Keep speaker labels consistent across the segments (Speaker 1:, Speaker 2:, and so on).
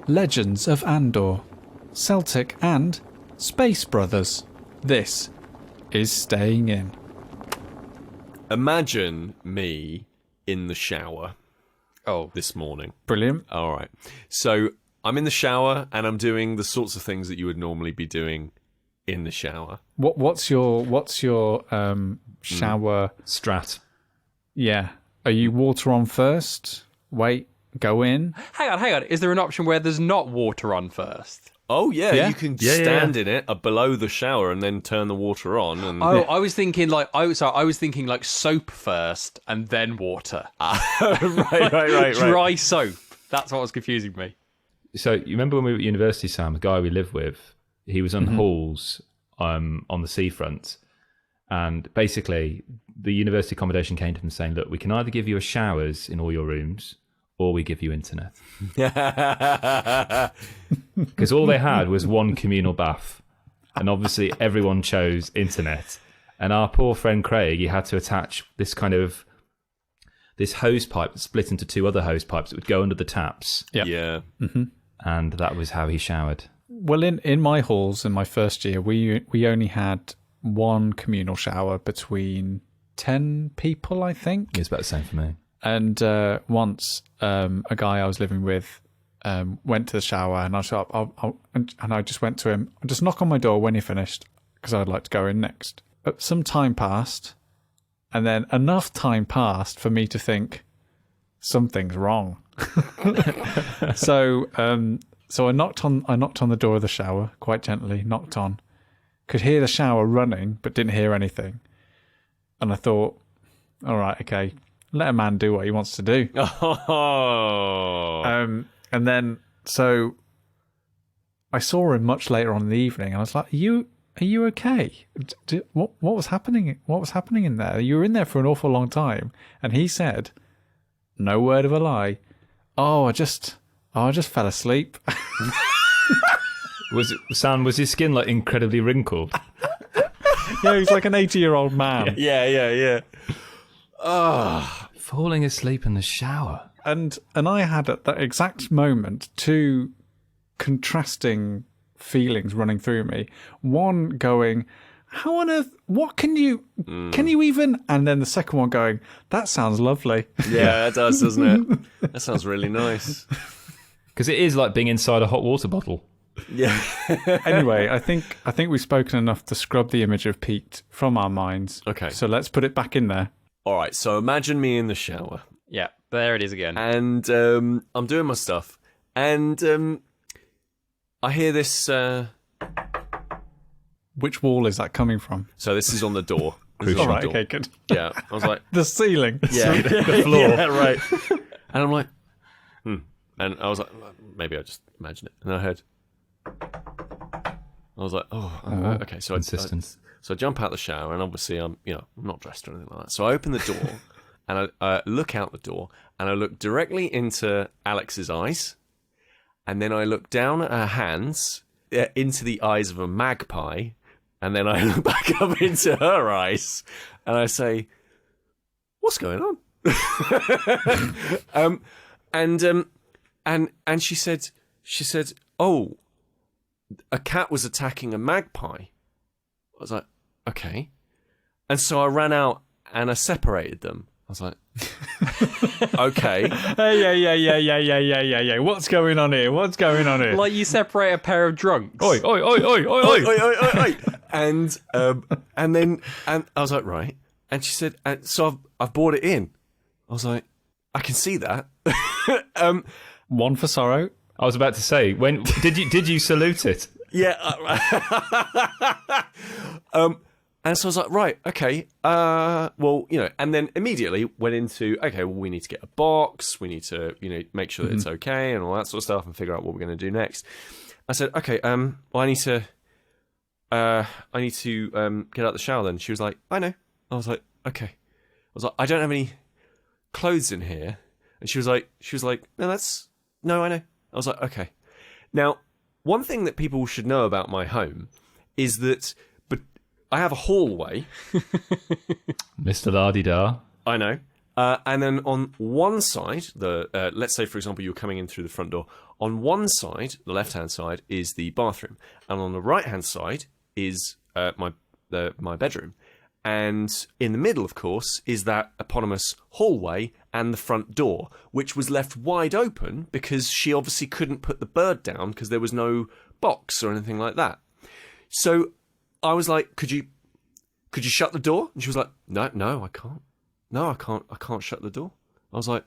Speaker 1: Legends of Andor, Celtic and Space Brothers. This is Staying In.
Speaker 2: Imagine me in the shower this morning.
Speaker 1: Brilliant.
Speaker 2: All right. So I'm in the shower and I'm doing the sorts of things that you would normally be doing in the shower.
Speaker 1: What's your shower
Speaker 3: strat?
Speaker 1: Yeah. Are you water on first? Wait, go in?
Speaker 4: Hang on. Is there an option where there's not water on first?
Speaker 2: Oh, yeah. You can stand in it below the shower and then turn the water on. And...
Speaker 4: I was thinking like soap first and then water.
Speaker 2: Right.
Speaker 4: Dry soap. That's what was confusing me.
Speaker 3: So you remember when we were at university, Sam, the guy we lived with, he was on halls on the seafront. And basically, the university accommodation came to him saying, look, we can either give you showers in all your rooms or we give you internet. Because all they had was one communal bath. And obviously everyone chose internet. And our poor friend Craig, he had to attach this hose pipe that split into two other hose pipes that would go under the taps.
Speaker 1: Yep.
Speaker 2: Yeah.
Speaker 1: Mm-hmm.
Speaker 3: And that was how he showered.
Speaker 1: Well, in my halls in my first year, we only had one communal shower between 10 people, I think.
Speaker 3: It's about the same for me.
Speaker 1: And once a guy I was living with went to the shower, and I just went to him, just knock on my door when you're finished, because I'd like to go in next. But some time passed, and then enough time passed for me to think something's wrong. So I knocked on the door of the shower quite gently, knocked on, could hear the shower running, but didn't hear anything. And I thought, all right, okay, let a man do what he wants to do. And then, so I saw him much later on in the evening, and I was like, are you okay? What was happening? What was happening in there? You were in there for an awful long time. And he said, no word of a lie, I just fell asleep.
Speaker 3: Was his skin like incredibly wrinkled?
Speaker 1: Yeah, he's like an 80-year-old man.
Speaker 2: Yeah.
Speaker 3: Falling asleep in the shower.
Speaker 1: And I had at that exact moment two contrasting feelings running through me. One going, how on earth, what can you even? And then the second one going, that sounds lovely.
Speaker 2: Yeah, it does, doesn't it? That sounds really nice.
Speaker 3: Because it is like being inside a hot water bottle.
Speaker 2: Yeah.
Speaker 1: Anyway, I think we've spoken enough to scrub the image of Pete from our minds.
Speaker 2: Okay.
Speaker 1: So let's put it back in there.
Speaker 2: All right, so imagine me in the shower.
Speaker 4: Yeah, there it is again.
Speaker 2: And I'm doing my stuff. And I hear this...
Speaker 1: Which wall is that coming from?
Speaker 2: So this is on the door.
Speaker 1: All right, okay, good.
Speaker 2: Yeah, I was like...
Speaker 1: The ceiling.
Speaker 2: Yeah,
Speaker 1: the floor.
Speaker 2: Yeah, right. And I'm like, And I was like, maybe I just imagine it. And I heard... I was like, okay. So I jump out the shower, and obviously I'm not dressed or anything like that. So I open the door, and I look out the door, and I look directly into Alex's eyes, and then I look down at her hands, into the eyes of a magpie, and then I look back up into her eyes, and I say, "What's going on?" And she said, "Oh, a cat was attacking a magpie." I was like, okay. And so I ran out and I separated them. I was like, okay.
Speaker 1: Yeah. What's going on here?
Speaker 4: Like you separate a pair of drunks.
Speaker 3: Oi.
Speaker 2: Oi. And then I was like, right. And she said, so I've brought it in. I was like, I can see that.
Speaker 1: One for sorrow.
Speaker 3: I was about to say, when did you salute it?
Speaker 2: Yeah. And so I was like, right, okay. Well, and then immediately went into, okay, well, we need to get a box. We need to, make sure that it's okay and all that sort of stuff and figure out what we're going to do next. I said, okay, well, I need to get out the shower then. She was like, I know. I was like, okay. I was like, I don't have any clothes in here. And she was like, no, I know. I was like, okay. Now, one thing that people should know about my home is that I have a hallway.
Speaker 3: Mr. La-di-da.
Speaker 2: I know. And then on one side, let's say, for example, you're coming in through the front door. On one side, the left-hand side, is the bathroom. And on the right-hand side is my bedroom. And in the middle, of course, is that eponymous hallway and the front door, which was left wide open because she obviously couldn't put the bird down because there was no box or anything like that. So I was like, could you shut the door? And she was like, no, I can't. No, I can't shut the door. I was like,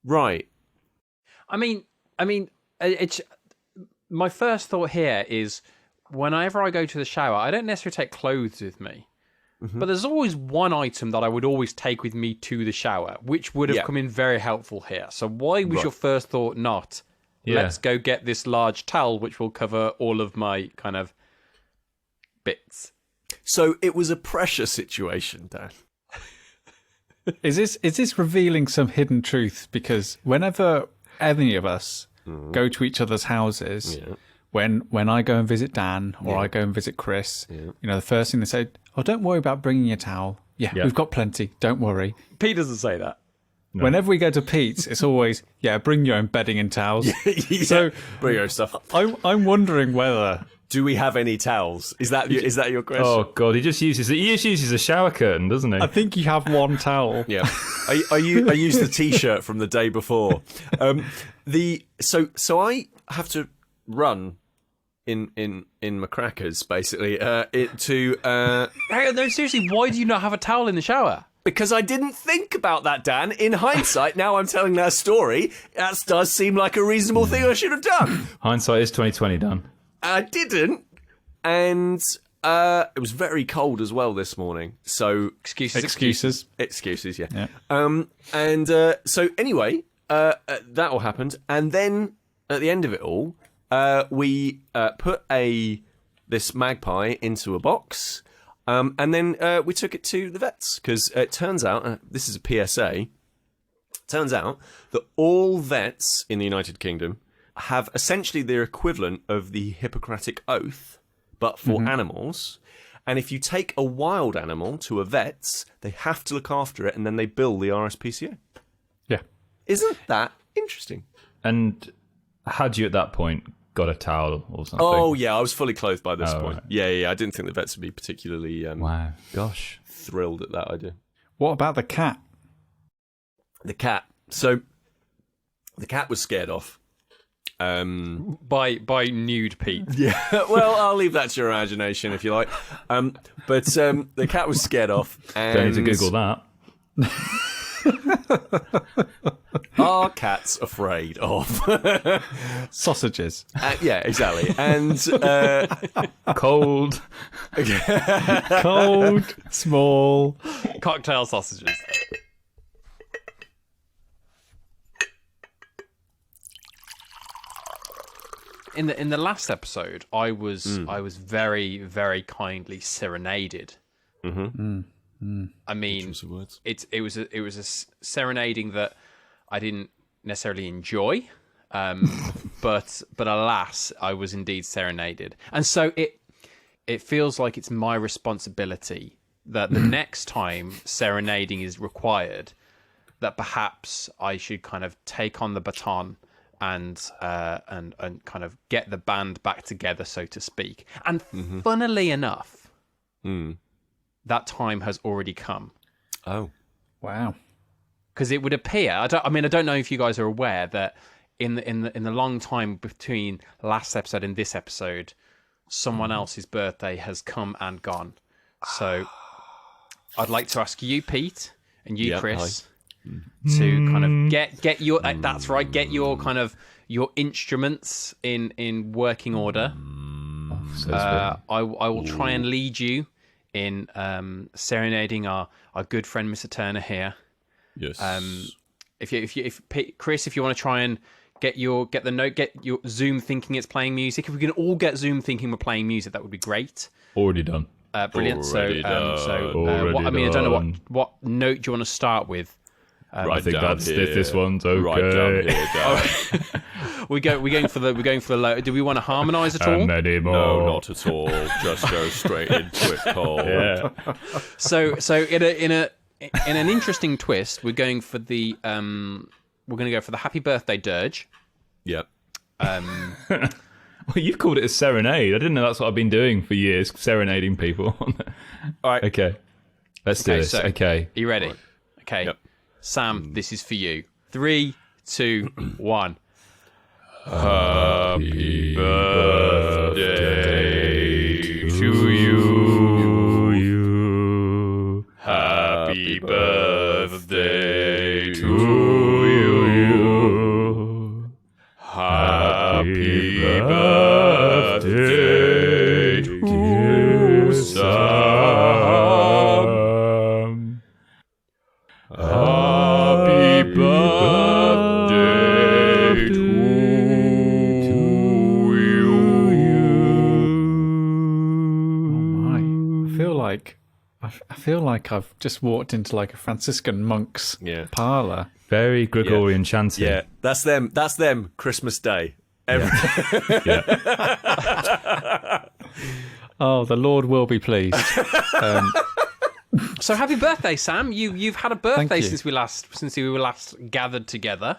Speaker 2: right.
Speaker 4: I mean, it's my first thought here is whenever I go to the shower, I don't necessarily take clothes with me. Mm-hmm. But there's always one item that I would always take with me to the shower, which would have come in very helpful here. So why was your first thought not, let's go get this large towel, which will cover all of my kind of bits?
Speaker 2: So it was a pressure situation, Dan.
Speaker 1: Is this revealing some hidden truth? Because whenever any of us go to each other's houses, when I go and visit Dan or I go and visit Kris, the first thing they say, "Oh, don't worry about bringing a towel. Yeah, we've got plenty. Don't worry."
Speaker 4: Pete doesn't say that.
Speaker 1: No. Whenever we go to Pete's, it's always, bring your own bedding and towels. So
Speaker 2: bring your own stuff.
Speaker 1: I'm wondering whether...
Speaker 2: Do we have any towels? Is that your question?
Speaker 3: Oh God, he just uses a shower curtain, doesn't he?
Speaker 1: I think you have one towel.
Speaker 2: Yeah. I used the t-shirt from the day before. So I have to run in my crackers basically Hang
Speaker 4: on, no, seriously, why do you not have a towel in the shower?
Speaker 2: Because I didn't think about that, Dan. In hindsight, now I'm telling that story, that does seem like a reasonable thing I should have done.
Speaker 3: Hindsight is 20/20, Dan.
Speaker 2: I didn't, and it was very cold as well this morning. So
Speaker 1: excuses,
Speaker 2: yeah. So anyway, that all happened, and then at the end of it all, we put this magpie into a box, and then we took it to the vets because it turns out this is a PSA. Turns out that all vets in the United Kingdom have essentially their equivalent of the Hippocratic Oath, but for animals. And if you take a wild animal to a vet's, they have to look after it, and then they bill the RSPCA.
Speaker 1: Yeah.
Speaker 2: Isn't that interesting?
Speaker 3: And had you at that point got a towel or something?
Speaker 2: Oh, yeah, I was fully clothed by this point.
Speaker 3: Right.
Speaker 2: Yeah, I didn't think the vets would be particularly
Speaker 3: wow, gosh,
Speaker 2: thrilled at that idea.
Speaker 1: What about the cat?
Speaker 2: The cat. So the cat was scared off.
Speaker 4: By nude Pete.
Speaker 2: Yeah, well, I'll leave that to your imagination if you like. But the cat was scared off. And
Speaker 3: don't need to Google that.
Speaker 2: Are cats afraid of
Speaker 1: sausages?
Speaker 2: Yeah, exactly. And
Speaker 3: cold,
Speaker 1: small
Speaker 4: cocktail sausages. In the last episode, I was very, very kindly serenaded. I mean, it was a serenading that I didn't necessarily enjoy, but alas, I was indeed serenaded, and so it feels like it's my responsibility that the next time serenading is required, that perhaps I should kind of take on the baton and kind of get the band back together, so to speak. And funnily enough, that time has already come.
Speaker 2: Oh,
Speaker 1: wow!
Speaker 4: Because it would appear, I don't know if you guys are aware that in the long time between last episode and this episode, someone else's birthday has come and gone. So I'd like to ask you, Pete, and you, Kris, to kind of get your that's right, get your kind of your instruments in working order. I will try and lead you in serenading our good friend Mr. Turner here.
Speaker 2: Yes.
Speaker 4: If Kris, if you want to try and get your Zoom thinking it's playing music, if we can all get Zoom thinking we're playing music, that would be great.
Speaker 3: Already done.
Speaker 4: Brilliant.
Speaker 2: Already
Speaker 4: I don't know what note do you want to start with.
Speaker 3: I think that's this one's okay.
Speaker 2: Right down here, Dan.
Speaker 4: We're going for the low. Do we want to harmonise at all?
Speaker 2: No, not at all. Just go straight into it, Cole.
Speaker 3: Yeah.
Speaker 4: So in in an interesting twist, we're going for the happy birthday dirge.
Speaker 2: Yep.
Speaker 3: Well, you've called it a serenade. I didn't know that's what I've been doing for years, serenading people.
Speaker 2: All right.
Speaker 3: Okay. Let's do this.
Speaker 4: So,
Speaker 3: okay.
Speaker 4: Are you ready? Okay.
Speaker 2: Yep.
Speaker 4: Sam, this is for you. 3, 2, 1.
Speaker 3: Happy birthday to you. Happy birthday to you. Happy birthday to Sam. Happy birthday to you.
Speaker 1: Oh my! I feel like I've just walked into like a Franciscan monk's parlor.
Speaker 3: Very Gregorian chanting.
Speaker 2: Yeah, that's them. That's them. Christmas Day.
Speaker 1: Oh, the Lord will be pleased.
Speaker 4: So happy birthday, Sam! You've had a
Speaker 1: Thank
Speaker 4: birthday
Speaker 1: you.
Speaker 4: since we were last gathered together.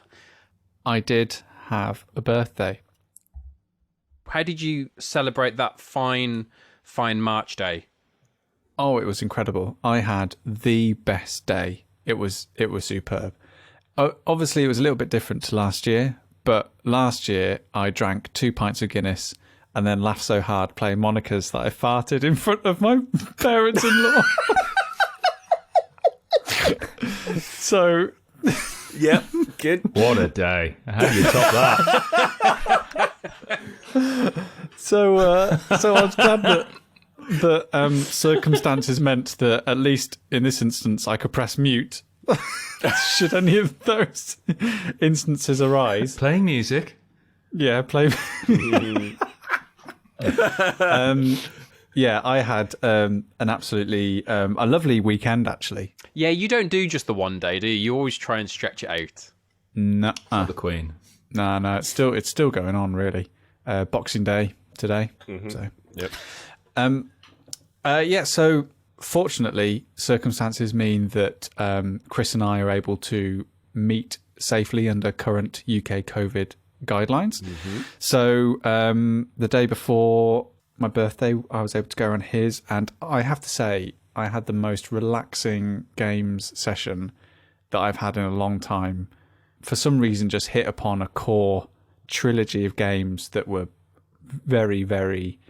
Speaker 1: I did have a birthday.
Speaker 4: How did you celebrate that fine March day?
Speaker 1: Oh, it was incredible. I had the best day. It was superb. Obviously, it was a little bit different to last year, but last year I drank 2 pints of Guinness and then laughed so hard playing monikers that I farted in front of my parents-in-law. So,
Speaker 2: Yep. Good.
Speaker 3: What a day. How do you top that?
Speaker 1: so I was glad that circumstances meant that at least in this instance I could press mute should any of those instances arise.
Speaker 3: Playing music.
Speaker 1: Yeah, play. Yeah, I had an absolutely a lovely weekend actually.
Speaker 4: Yeah, you don't do just the one day, do you? You always try and stretch it out.
Speaker 1: No,
Speaker 3: The Queen.
Speaker 1: no, it's still going on really. Boxing Day today. So
Speaker 2: Yep.
Speaker 1: yeah, so fortunately, circumstances mean that Kris and I are able to meet safely under current UK COVID guidelines. So the day before my birthday, I was able to go on his, and I have to say, I had the most relaxing games session that I've had in a long time. For some reason, just hit upon a core trilogy of games that were very, very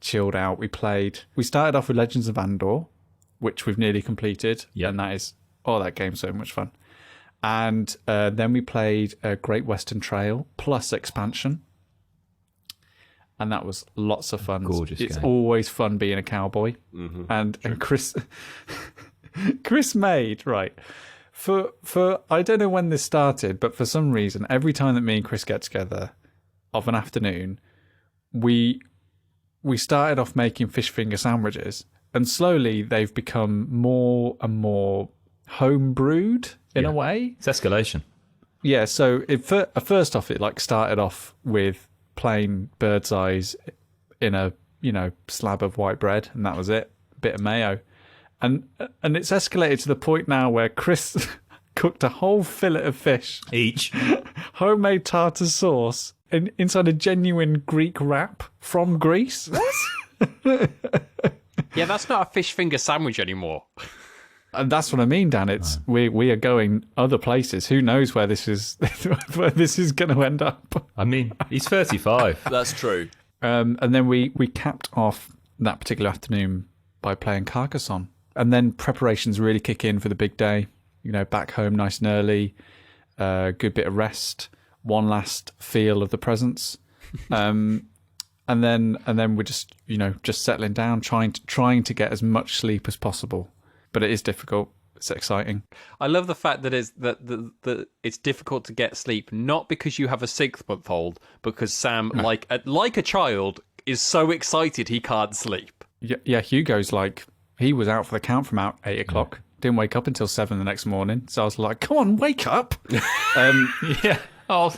Speaker 1: chilled out. We started off with Legends of Andor, which we've nearly completed, and that game's so much fun. And then we played Great Western Trail plus expansion, and that was lots of fun.
Speaker 3: Gorgeous
Speaker 1: It's
Speaker 3: game.
Speaker 1: always fun being a cowboy. And Kris made for I don't know when this started, but for some reason, every time that me and Kris get together of an afternoon, we started off making fish finger sandwiches, and slowly they've become more and more home brewed in a way.
Speaker 3: It's escalation.
Speaker 1: Yeah, so first off, it started off with plain bird's eyes in a slab of white bread, and that was it. A bit of mayo, and it's escalated to the point now where Kris cooked a whole fillet of fish,
Speaker 3: Each.
Speaker 1: homemade tartar sauce, inside a genuine Greek wrap from Greece.
Speaker 4: Yeah, that's not a fish finger sandwich anymore.
Speaker 1: And that's what I mean, Dan. It's we are going other places. Who knows where this is going to end up?
Speaker 3: I mean, he's 35.
Speaker 2: That's true.
Speaker 1: And then we capped off that particular afternoon by playing Carcassonne. And then preparations really kick in for the big day. Back home nice and early, good bit of rest, one last feel of the presents, and then we're just settling down, trying to get as much sleep as possible. But it is difficult. It's exciting.
Speaker 4: I love the fact that it's difficult to get sleep, not because you have a 6-month-old, because Sam, like a child, is so excited he can't sleep.
Speaker 1: Yeah, Hugo's he was out for the count from out 8 o'clock. Didn't wake up until 7 the next morning. So I was like, come on, wake up.
Speaker 3: Yeah. Oh.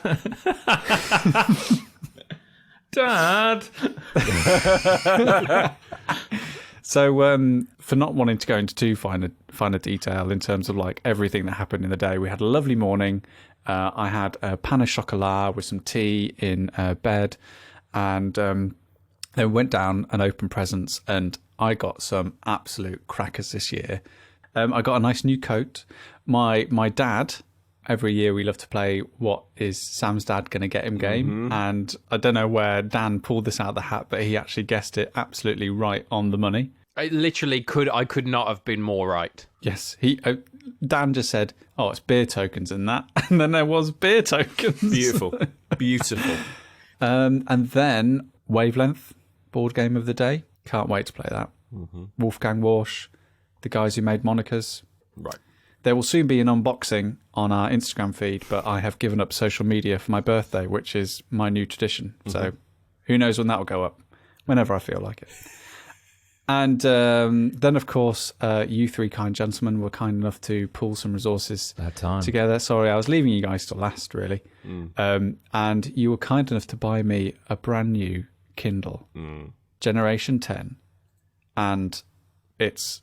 Speaker 3: Dad.
Speaker 1: So for not wanting to go into too finer detail in terms of like everything that happened in the day, we had a lovely morning. I had a pain au chocolat with some tea in bed, and then we went down and opened presents, and I got some absolute crackers this year. I got a nice new coat. My dad, every year we love to play what is Sam's dad going to get him game, and I don't know where Dan pulled this out of the hat, but he actually guessed it absolutely right on the money.
Speaker 4: I could not have been more right.
Speaker 1: Yes, Dan just said, "Oh, it's beer tokens and that," and then there was beer tokens.
Speaker 2: Beautiful, beautiful.
Speaker 1: And then Wavelength, board game of the day. Can't wait to play that. Wolfgang Warsch, the guys who made Monica's.
Speaker 2: Right.
Speaker 1: There will soon be an unboxing on our Instagram feed, but I have given up social media for my birthday, which is my new tradition. So who knows when that will go up? Whenever I feel like it. And then, of course, you three kind gentlemen were kind enough to pull some resources together. Sorry, I was leaving you guys to last, really. And you were kind enough to buy me a brand new Kindle, Generation 10. And it's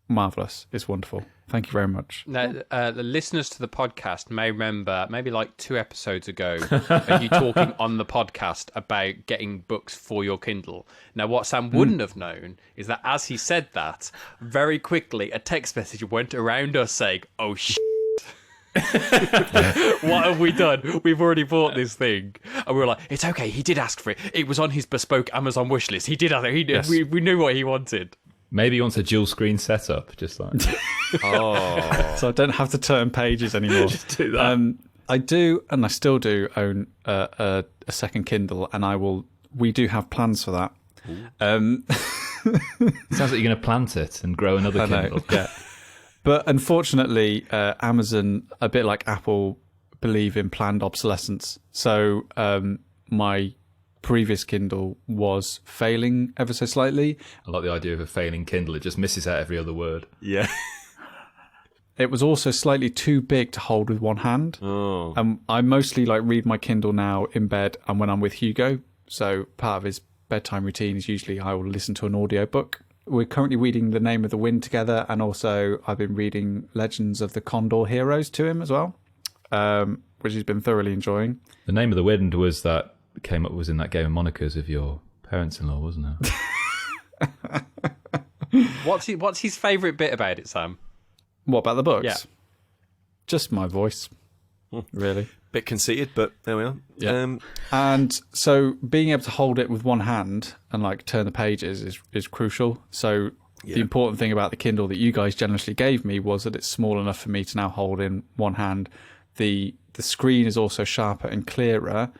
Speaker 1: marvellous. It's wonderful. Thank you very much.
Speaker 4: Now, the listeners to the podcast may remember, maybe like 2 episodes ago, of you talking on the podcast about getting books for your Kindle. Now, what Sam wouldn't have known is that as he said that, very quickly a text message went around us saying, "Oh, shit. What have we done? We've already bought this thing." And we were like, "It's okay. He did ask for it. It was on his bespoke Amazon wish list. He did ask it.
Speaker 1: Yes.
Speaker 4: We knew what he wanted."
Speaker 3: Maybe he wants a dual screen setup, just like.
Speaker 1: So I don't have to turn pages anymore.
Speaker 3: Just do that.
Speaker 1: I do, and I still do own a second Kindle, and we do have plans for that.
Speaker 3: Sounds like you're going to plant it and grow another Kindle.
Speaker 1: Yeah. But unfortunately, Amazon, a bit like Apple, believe in planned obsolescence. So my previous Kindle was failing ever so slightly.
Speaker 3: I like the idea of a failing Kindle. It just misses out every other word.
Speaker 2: Yeah.
Speaker 1: It was also slightly too big to hold with one hand.
Speaker 2: Oh.
Speaker 1: I mostly read my Kindle now in bed and when I'm with Hugo. So part of his bedtime routine is usually I will listen to an audiobook. We're currently reading The Name of the Wind together, and also I've been reading Legends of the Condor Heroes to him as well, which he's been thoroughly enjoying.
Speaker 3: The Name of the Wind was in that game of Monica's of your parents-in-law, wasn't it?
Speaker 4: What's his favourite bit about it, Sam?
Speaker 1: What about the books?
Speaker 4: Yeah.
Speaker 1: Just my voice, really.
Speaker 2: Bit conceited, but there we are.
Speaker 1: Yeah. And so being able to hold it with one hand and turn the pages is crucial. So the important thing about the Kindle that you guys generously gave me was that it's small enough for me to now hold in one hand. The screen is also sharper and clearer,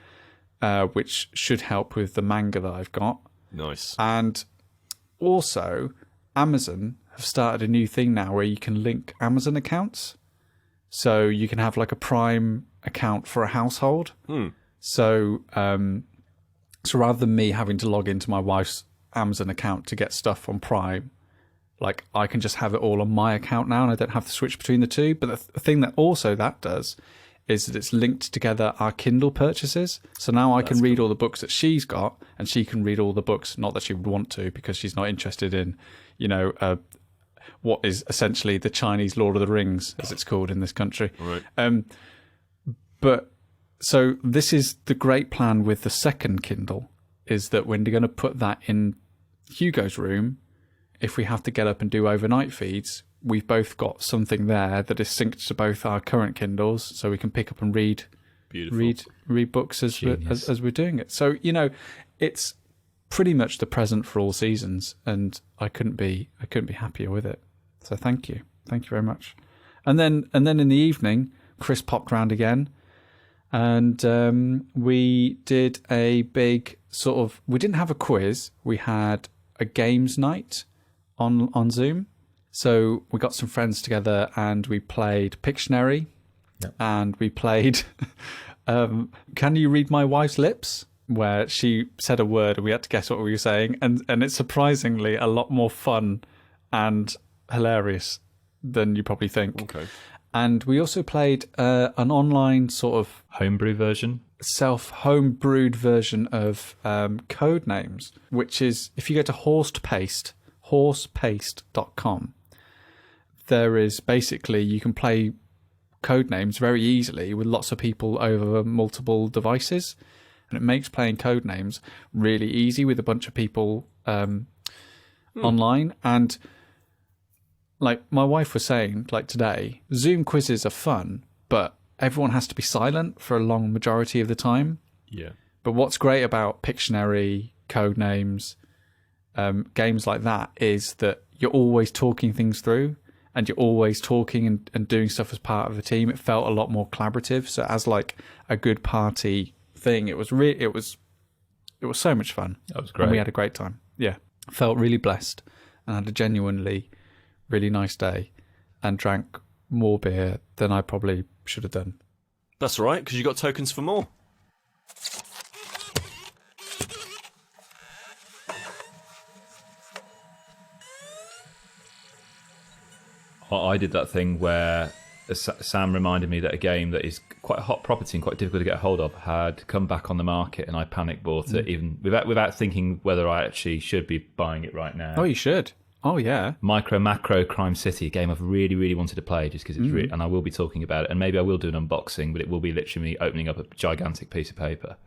Speaker 1: which should help with the manga that I've got.
Speaker 2: Nice.
Speaker 1: And also, Amazon have started a new thing now where you can link Amazon accounts. So you can have a Prime account for a household. So rather than me having to log into my wife's Amazon account to get stuff on Prime, I can just have it all on my account now, and I don't have to switch between the two. But the thing that also that does is that it's linked together our Kindle purchases. So now I can read all the books that she's got, and she can read all the books, not that she would want to, because she's not interested in, what is essentially the Chinese Lord of the Rings, as it's called in this country.
Speaker 2: Right.
Speaker 1: But so this is the great plan with the second Kindle, is that we're going to put that in Hugo's room. If we have to get up and do overnight feeds, we've both got something there that is synced to both our current Kindles, so we can pick up and read books as we're doing it. So it's pretty much the present for all seasons, and I couldn't be happier with it. So thank you very much. And then in the evening, Kris popped round again, and we did a big we didn't have a quiz, we had a games night on Zoom. So we got some friends together and we played Pictionary, and we played Can You Read My Wife's Lips, where she said a word and we had to guess what we were saying, and it's surprisingly a lot more fun and hilarious than you probably think.
Speaker 2: Okay.
Speaker 1: And we also played an online
Speaker 3: homebrew version,
Speaker 1: home-brewed version of Code Names, which is, if you go to Horst Paste, horsepaste.com, there is basically, you can play Codenames very easily with lots of people over multiple devices. And it makes playing Codenames really easy with a bunch of people online. And like my wife was saying, like today, Zoom quizzes are fun, but everyone has to be silent for a long majority of the time.
Speaker 2: Yeah.
Speaker 1: But what's great about Pictionary, Codenames, games like that is that you're always talking things through, and you're always talking and doing stuff as part of a team. It felt a lot more collaborative. So as like a good party thing, it was so much fun.
Speaker 3: That was great.
Speaker 1: And we had a great time. Yeah. Felt really blessed and had a genuinely really nice day and drank more beer than I probably should have done.
Speaker 2: That's all right, because you got tokens for more.
Speaker 3: I did that thing where Sam reminded me that a game that is quite a hot property and quite difficult to get a hold of had come back on the market, and I panic bought it, even without thinking whether I actually should be buying it right now.
Speaker 1: Oh, you should. Oh, yeah.
Speaker 3: Micro Macro Crime City, a game I've really, really wanted to play just because it's and I will be talking about it, and maybe I will do an unboxing, but it will be literally me opening up a gigantic piece of paper.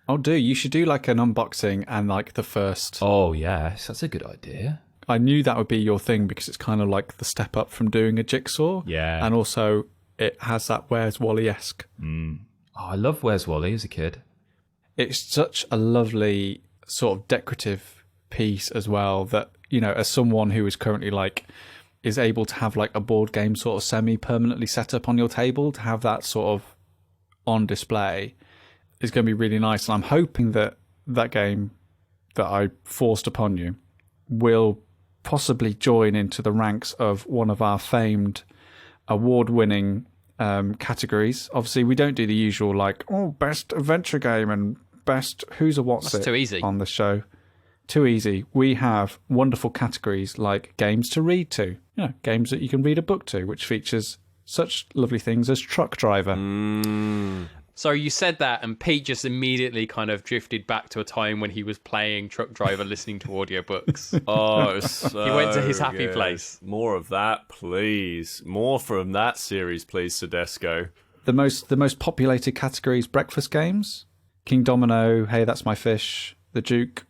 Speaker 1: Oh, you should do like an unboxing and like the first.
Speaker 3: Oh, yes, that's a good idea.
Speaker 1: I knew that would be your thing because it's kind of like the step up from doing a jigsaw.
Speaker 3: Yeah.
Speaker 1: And also it has that Where's Wally-esque.
Speaker 3: Oh, I love Where's Wally as a kid.
Speaker 1: It's such a lovely sort of decorative piece as well that, you know, as someone who is currently like, is able to have like a board game sort of semi-permanently set up on your table, to have that sort of on display is going to be really nice. And I'm hoping that that game that I forced upon you will possibly join into the ranks of one of our famed award-winning categories. Obviously, we don't do the usual like, best adventure game and best who's a what's
Speaker 4: That's
Speaker 1: it
Speaker 4: too easy
Speaker 1: on the show. Too easy. We have wonderful categories like games to read to, games that you can read a book to, which features such lovely things as Truck Driver.
Speaker 4: So you said that, and Pete just immediately kind of drifted back to a time when he was playing Truck Driver, listening to audiobooks.
Speaker 2: Oh, so
Speaker 4: he went to his happy place.
Speaker 2: More of that, please. More from that series, please, Tedesco.
Speaker 1: The most populated categories: breakfast games, King Domino, Hey That's My Fish, The Duke.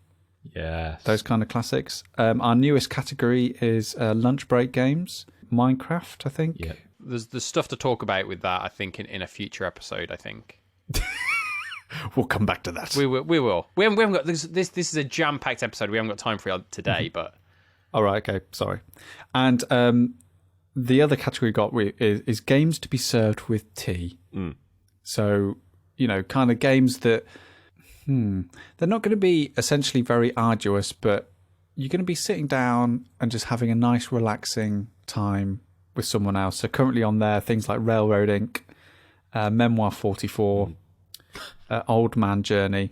Speaker 3: Yes.
Speaker 1: Those kind of classics. Our newest category is lunch break games, Minecraft, I think.
Speaker 3: Yeah.
Speaker 4: There's stuff to talk about with that, I think, in a future episode, I think.
Speaker 1: We'll come back to that.
Speaker 4: We will. We haven't got this is a jam-packed episode. We haven't got time for it today, but...
Speaker 1: All right, okay, sorry. And the other category we got is games to be served with tea. So, kind of games that... they're not going to be essentially very arduous, but you're going to be sitting down and just having a nice, relaxing time with someone else. So currently on there, things like Railroad Inc., Memoir 44, Old Man Journey.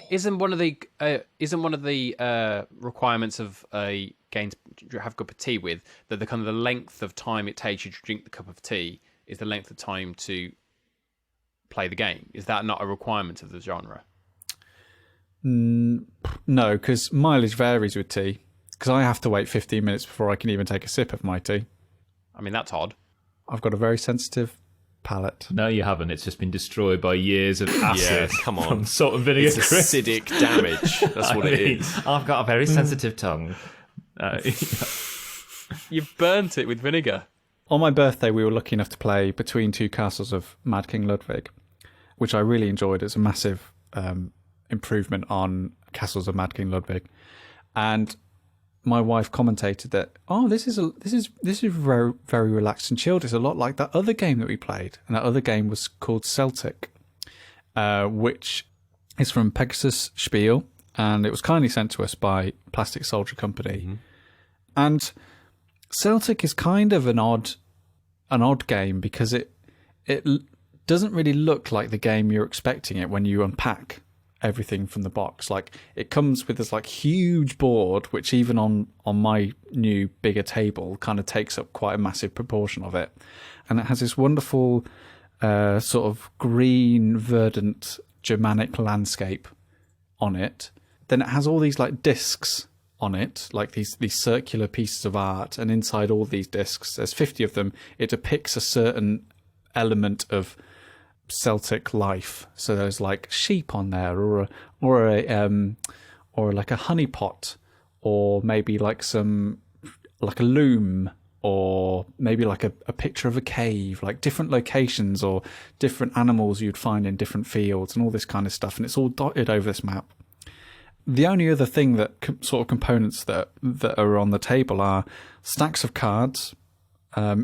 Speaker 4: Isn't one of the requirements of a game to have a cup of tea with that the kind of the length of time it takes you to drink the cup of tea is the length of time to play the game? Is that not a requirement of the genre?
Speaker 1: No, because mileage varies with tea. Because I have to wait 15 minutes before I can even take a sip of my tea.
Speaker 4: I mean, that's odd.
Speaker 1: I've got a very sensitive palate.
Speaker 3: No, you haven't. It's just been destroyed by years of acid.
Speaker 2: Come on.
Speaker 3: From salt and vinegar.
Speaker 2: It's acidic damage. That's what it is.
Speaker 3: I've got a very sensitive tongue.
Speaker 4: You've burnt it with vinegar.
Speaker 1: On my birthday, we were lucky enough to play Between Two Castles of Mad King Ludwig, which I really enjoyed. It's a massive improvement on Castles of Mad King Ludwig. And my wife commentated that, this is very, very relaxed and chilled. It's a lot like that other game that we played, and that other game was called Celtic, which is from Pegasus Spiele, and it was kindly sent to us by Plastic Soldier Company. And Celtic is kind of an odd game because it doesn't really look like the game you're expecting it when you unpack everything from the box. Like, it comes with this like huge board, which even on my new bigger table kind of takes up quite a massive proportion of it, and it has this wonderful sort of green verdant Germanic landscape on it. Then it has all these like discs on it, like these circular pieces of art, and inside all these discs, there's 50 of them. It depicts a certain element of Celtic life. So there's like sheep on there, or like a honey pot, or maybe like a loom, or maybe like a picture of a cave, like different locations or different animals you'd find in different fields and all this kind of stuff. And it's all dotted over this map. The only other thing that sort of components that are on the table are stacks of cards,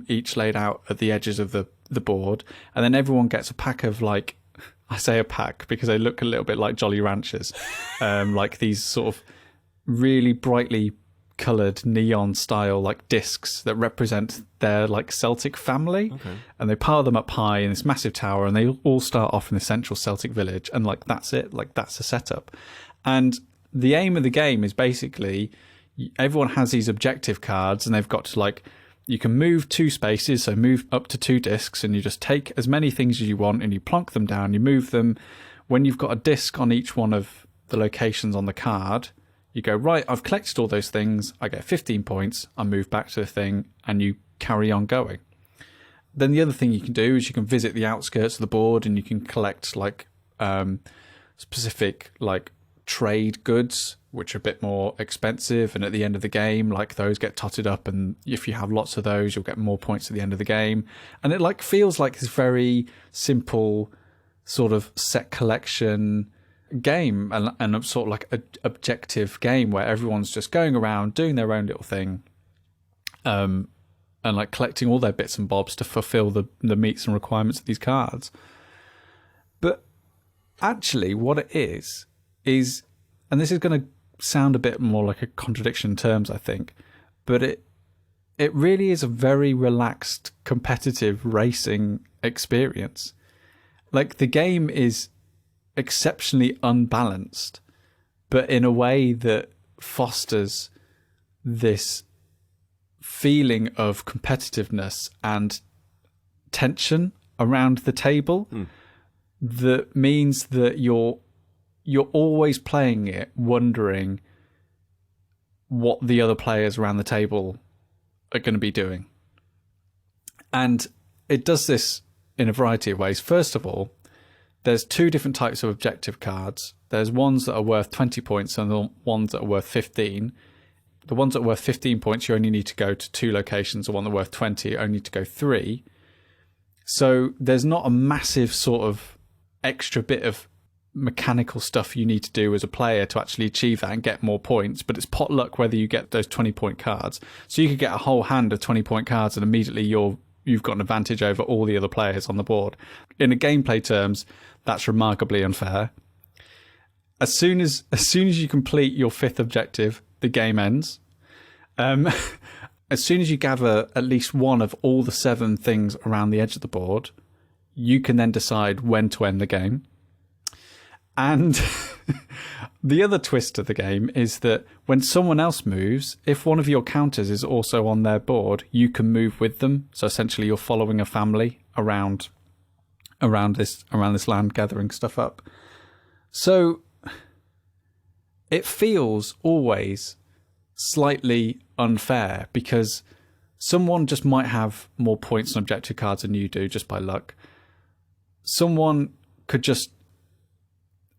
Speaker 1: each laid out at the edges of the board. And then everyone gets a pack of, like, I say a pack because they look a little bit like Jolly Ranchers, like these sort of really brightly coloured neon style like discs that represent their like Celtic family.
Speaker 2: Okay. And
Speaker 1: they pile them up high in this massive tower, and they all start off in the central Celtic village, and like that's it, like that's the setup. And the aim of the game is basically everyone has these objective cards, and they've got to, like, you can move 2 spaces, so move up to 2 discs, and you just take as many things as you want and you plonk them down, you move them. When you've got a disc on each one of the locations on the card, you go, right, I've collected all those things, I get 15 points, I move back to the thing, and you carry on going. Then the other thing you can do is you can visit the outskirts of the board, and you can collect like specific like trade goods, which are a bit more expensive, and at the end of the game, like, those get totted up, and if you have lots of those, you'll get more points at the end of the game. And it like feels like this very simple sort of set collection game, and sort of like a objective game where everyone's just going around doing their own little thing, and like collecting all their bits and bobs to fulfill the meats and requirements of these cards. But actually what it is, and this is going to sound a bit more like a contradiction in terms, I think, but it really is a very relaxed, competitive racing experience. Like, the game is exceptionally unbalanced, but in a way that fosters this feeling of competitiveness and tension around the table. That means that you're always playing it wondering what the other players around the table are going to be doing. And it does this in a variety of ways. First of all, there's 2 different types of objective cards. There's ones that are worth 20 points and the ones that are worth 15. The ones that are worth 15 points, you only need to go to 2 locations. The one that are worth 20, you only need to go 3. So there's not a massive sort of extra bit of mechanical stuff you need to do as a player to actually achieve that and get more points, but it's pot luck whether you get those 20-point cards. So you could get a whole hand of 20-point cards and immediately you've got an advantage over all the other players on the board. In a gameplay terms, that's remarkably unfair. As soon as you complete your 5th objective, the game ends. As soon as you gather at least one of all the 7 things around the edge of the board, you can then decide when to end the game. And the other twist of the game is that when someone else moves, if one of your counters is also on their board, you can move with them. So essentially you're following a family around this land, gathering stuff up. So it feels always slightly unfair because someone just might have more points and objective cards than you do just by luck. Someone could just,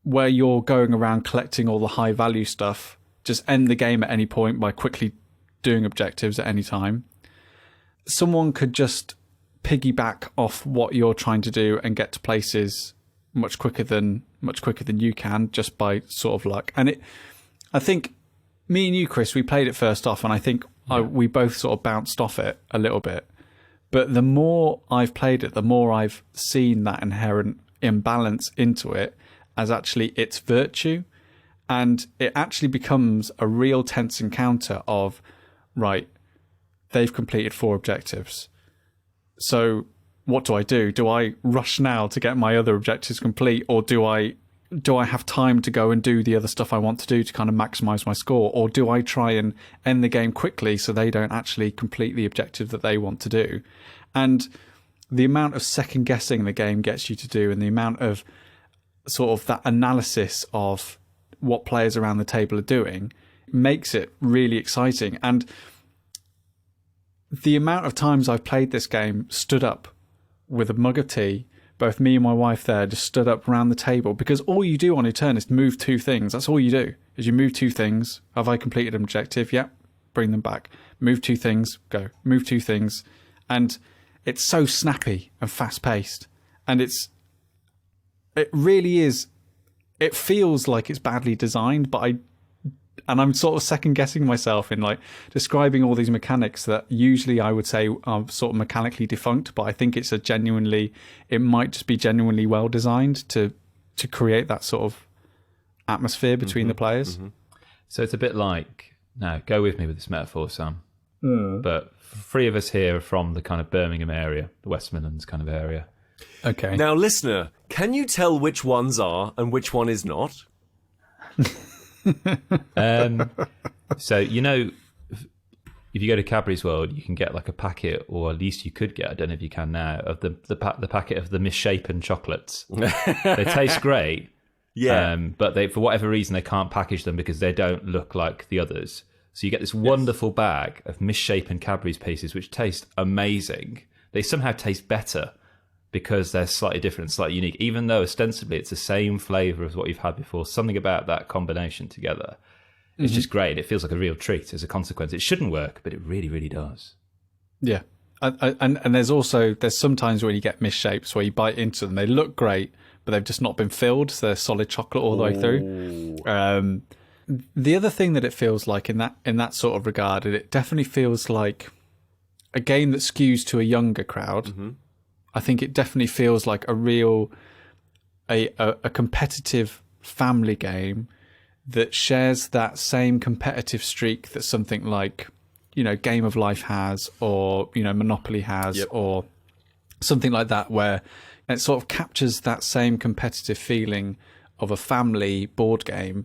Speaker 1: where you're going around collecting all the high value stuff, just end the game at any point by quickly doing objectives at any time. Someone could just piggyback off what you're trying to do and get to places much quicker than you can just by sort of luck. And I think me and you, Kris, we played it first off, and I think we both sort of bounced off it a little bit. But the more I've played it, the more I've seen that inherent imbalance into it as actually its virtue. And it actually becomes a real tense encounter of, right, they've completed 4 objectives. So what do? Do I rush now to get my other objectives complete, or do I have time to go and do the other stuff I want to do to kind of maximize my score, or do I try and end the game quickly so they don't actually complete the objective that they want to do? And the amount of second guessing the game gets you to do, and the amount of sort of that analysis of what players around the table are doing, makes it really exciting. And the amount of times I've played this game stood up with a mug of tea, both me and my wife there just stood up around the table, because all you do on a turn is move 2 things. That's all you do, is you move 2 things. Have I completed an objective? Yep. Bring them back. Move 2 things. Go. Move 2 things. And it's so snappy and fast-paced. And it really is, it feels like it's badly designed, but I'm sort of second-guessing myself in like describing all these mechanics that usually I would say are sort of mechanically defunct, but I think it might just be genuinely well designed to create that sort of atmosphere between the players.
Speaker 2: Mm-hmm.
Speaker 3: So it's a bit like, now go with me with this metaphor, Sam. But 3 of us here are from the kind of Birmingham area, the West Midlands kind of area.
Speaker 1: Okay.
Speaker 2: Now, listener, can you tell which ones are and which one is not?
Speaker 3: So, you know, if you go to Cadbury's World, you can get like a packet, or at least you could get, I don't know if you can now, of the packet of the misshapen chocolates. They taste great.
Speaker 2: Yeah.
Speaker 3: But for whatever reason, they can't package them because they don't look like the others. So you get this wonderful bag of misshapen Cadbury's pieces, which taste amazing. They somehow taste better because they're slightly different, slightly unique, even though ostensibly it's the same flavour as what you've had before. Something about that combination together is just great. It feels like a real treat as a consequence. It shouldn't work, but it really, really does.
Speaker 1: Yeah. And there's sometimes when you get misshapes where you bite into them, they look great, but they've just not been filled, so they're solid chocolate all the way through. The other thing that it feels like in that sort of regard, it definitely feels like a game that skews to a younger crowd. Mm-hmm. I think it definitely feels like a competitive family game that shares that same competitive streak that something like, you know, Game of Life has, or, you know, Monopoly has, or something like that, where it sort of captures that same competitive feeling of a family board game,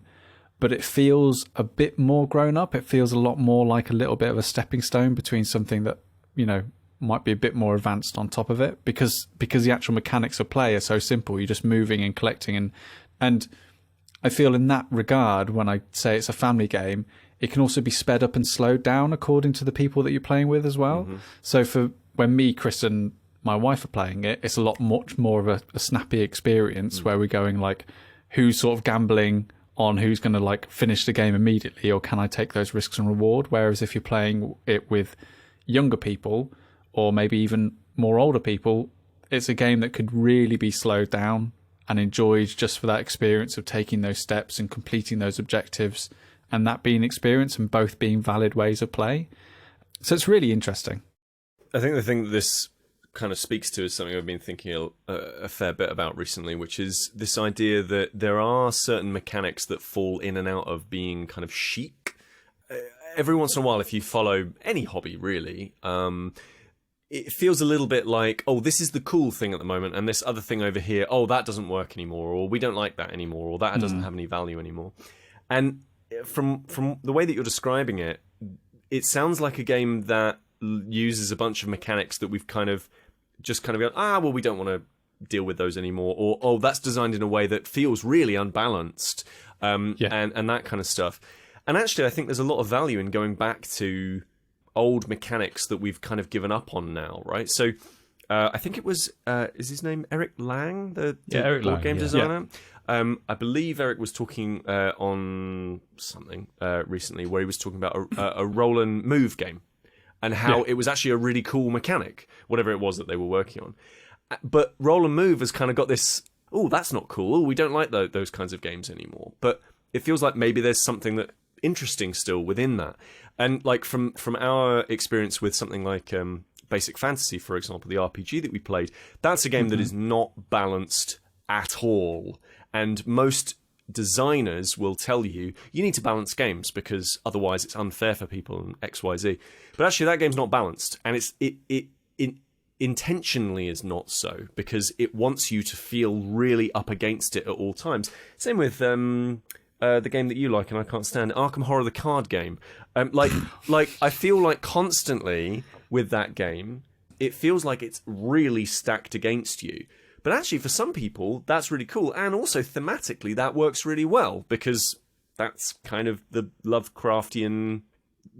Speaker 1: but it feels a bit more grown up. It feels a lot more like a little bit of a stepping stone between something that, you know, might be a bit more advanced on top of it, because the actual mechanics of play are so simple. You're just moving and collecting, and I feel in that regard, when I say it's a family game, it can also be sped up and slowed down according to the people that you're playing with as well. Mm-hmm. So for when me, Kris, and my wife are playing it, it's a lot much more of a snappy experience where we're going like, who's sort of gambling on who's going to like finish the game immediately, or can I take those risks and reward? Whereas if you're playing it with younger people, or maybe even more older people, it's a game that could really be slowed down and enjoyed just for that experience of taking those steps and completing those objectives, and that being experience and both being valid ways of play. So it's really interesting.
Speaker 2: I think the thing that this kind of speaks to is something I've been thinking a fair bit about recently, which is this idea that there are certain mechanics that fall in and out of being kind of chic. Every once in a while, if you follow any hobby, really, it feels a little bit like, oh, this is the cool thing at the moment, and this other thing over here, oh, that doesn't work anymore, or we don't like that anymore, or that doesn't have any value anymore. And from the way that you're describing it, it sounds like a game that uses a bunch of mechanics that we've kind of gone, well, we don't want to deal with those anymore, or, oh, that's designed in a way that feels really unbalanced, and that kind of stuff. And actually, I think there's a lot of value in going back to old mechanics that we've kind of given up on now, right? So I think it was, is his name Eric Lang, the
Speaker 3: Eric
Speaker 2: board
Speaker 3: Lang,
Speaker 2: game designer? Yeah. I believe Eric was talking on something recently where he was talking about a roll and move game, and how it was actually a really cool mechanic, whatever it was that they were working on. But roll and move has kind of got this, oh, that's not cool. Oh, we don't like those kinds of games anymore. But it feels like maybe there's something that interesting still within that. And like from our experience with something like Basic Fantasy, for example, the RPG that we played, that's a game that is not balanced at all. And most designers will tell you need to balance games because otherwise it's unfair for people and XYZ. But actually that game's not balanced, and it intentionally is not so, because it wants you to feel really up against it at all times. Same with the game that you like and I can't stand, Arkham Horror, the card game. Like I feel like constantly with that game, it feels like it's really stacked against you. But actually, for some people, that's really cool. And also, thematically, that works really well because that's kind of the Lovecraftian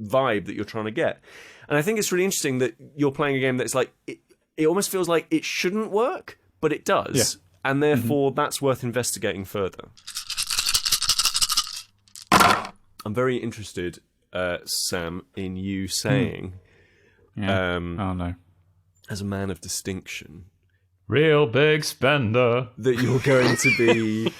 Speaker 2: vibe that you're trying to get. And I think it's really interesting that you're playing a game that's like it almost feels like it shouldn't work, but it does, and therefore that's worth investigating further. I'm very interested, Sam, in you saying,
Speaker 1: Oh no,
Speaker 2: as a man of distinction,
Speaker 3: Real big spender.
Speaker 2: that you're going to be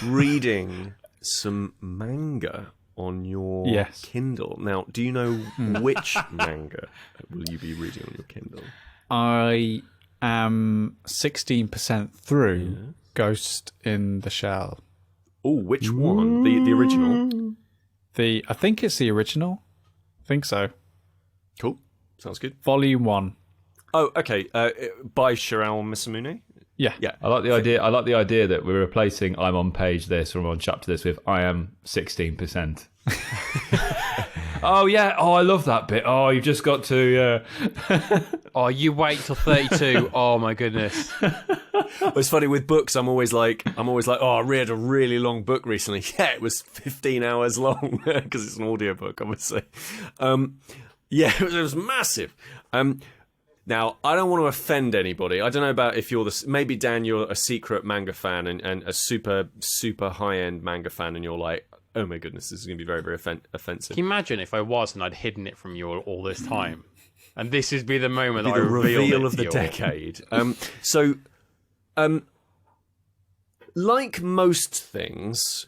Speaker 2: reading some manga on your Kindle. Now, do you know which manga will you be reading on your Kindle?
Speaker 1: I am 16% through Ghost in the Shell.
Speaker 2: Oh, which one? The original?
Speaker 1: I think it's the original. I think so.
Speaker 2: Cool. Sounds good.
Speaker 1: Volume 1.
Speaker 2: Oh, okay. By Shirao Misamune?
Speaker 1: Yeah.
Speaker 3: I like the idea. I like the idea that we're replacing "I'm on page this" or "I'm on chapter this" with "I am 16%." Oh yeah. Oh, I love that bit. Oh, you've just got to.
Speaker 4: Oh, you wait till 32. Oh my goodness.
Speaker 2: It's funny with books. I'm always like, oh, I read a really long book recently. Yeah, it was 15 hours long because it's an audiobook, obviously. Yeah, it was massive. Now, I don't want to offend anybody. I don't know about if you're maybe Dan, you're a secret manga fan and a super, super high-end manga fan, and you're like, oh my goodness, this is going to be very, very offensive.
Speaker 4: Can you imagine if I was and I'd hidden it from you all this time? And this would be the moment that I
Speaker 2: the reveal of
Speaker 4: the
Speaker 2: decade. Like most things,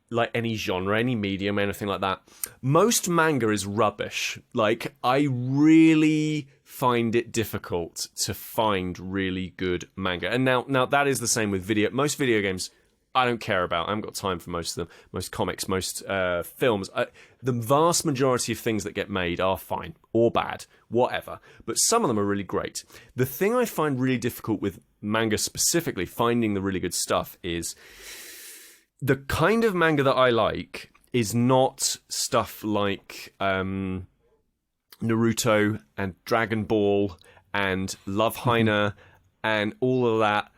Speaker 2: like any genre, any medium, anything like that, most manga is rubbish. Like, I really find it difficult to find really good manga. And now that is the same with most video games. I don't care about. I haven't got time for most of them. Most comics, most films. The vast majority of things that get made are fine or bad, whatever. But some of them are really great. The thing I find really difficult with manga specifically, finding the really good stuff, is the kind of manga that I like is not stuff like Naruto and Dragon Ball and Love Hina and all of that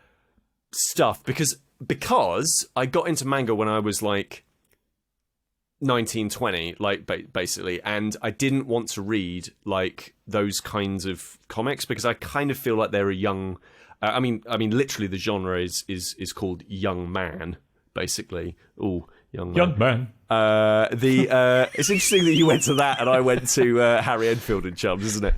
Speaker 2: stuff, because I got into manga when I was like 19, 20, like basically, and I didn't want to read like those kinds of comics because I kind of feel like they're a young. I mean, literally, the genre is called young man, basically. Oh, young man. It's interesting that you went to that and I went to Harry Enfield and Chums, isn't it?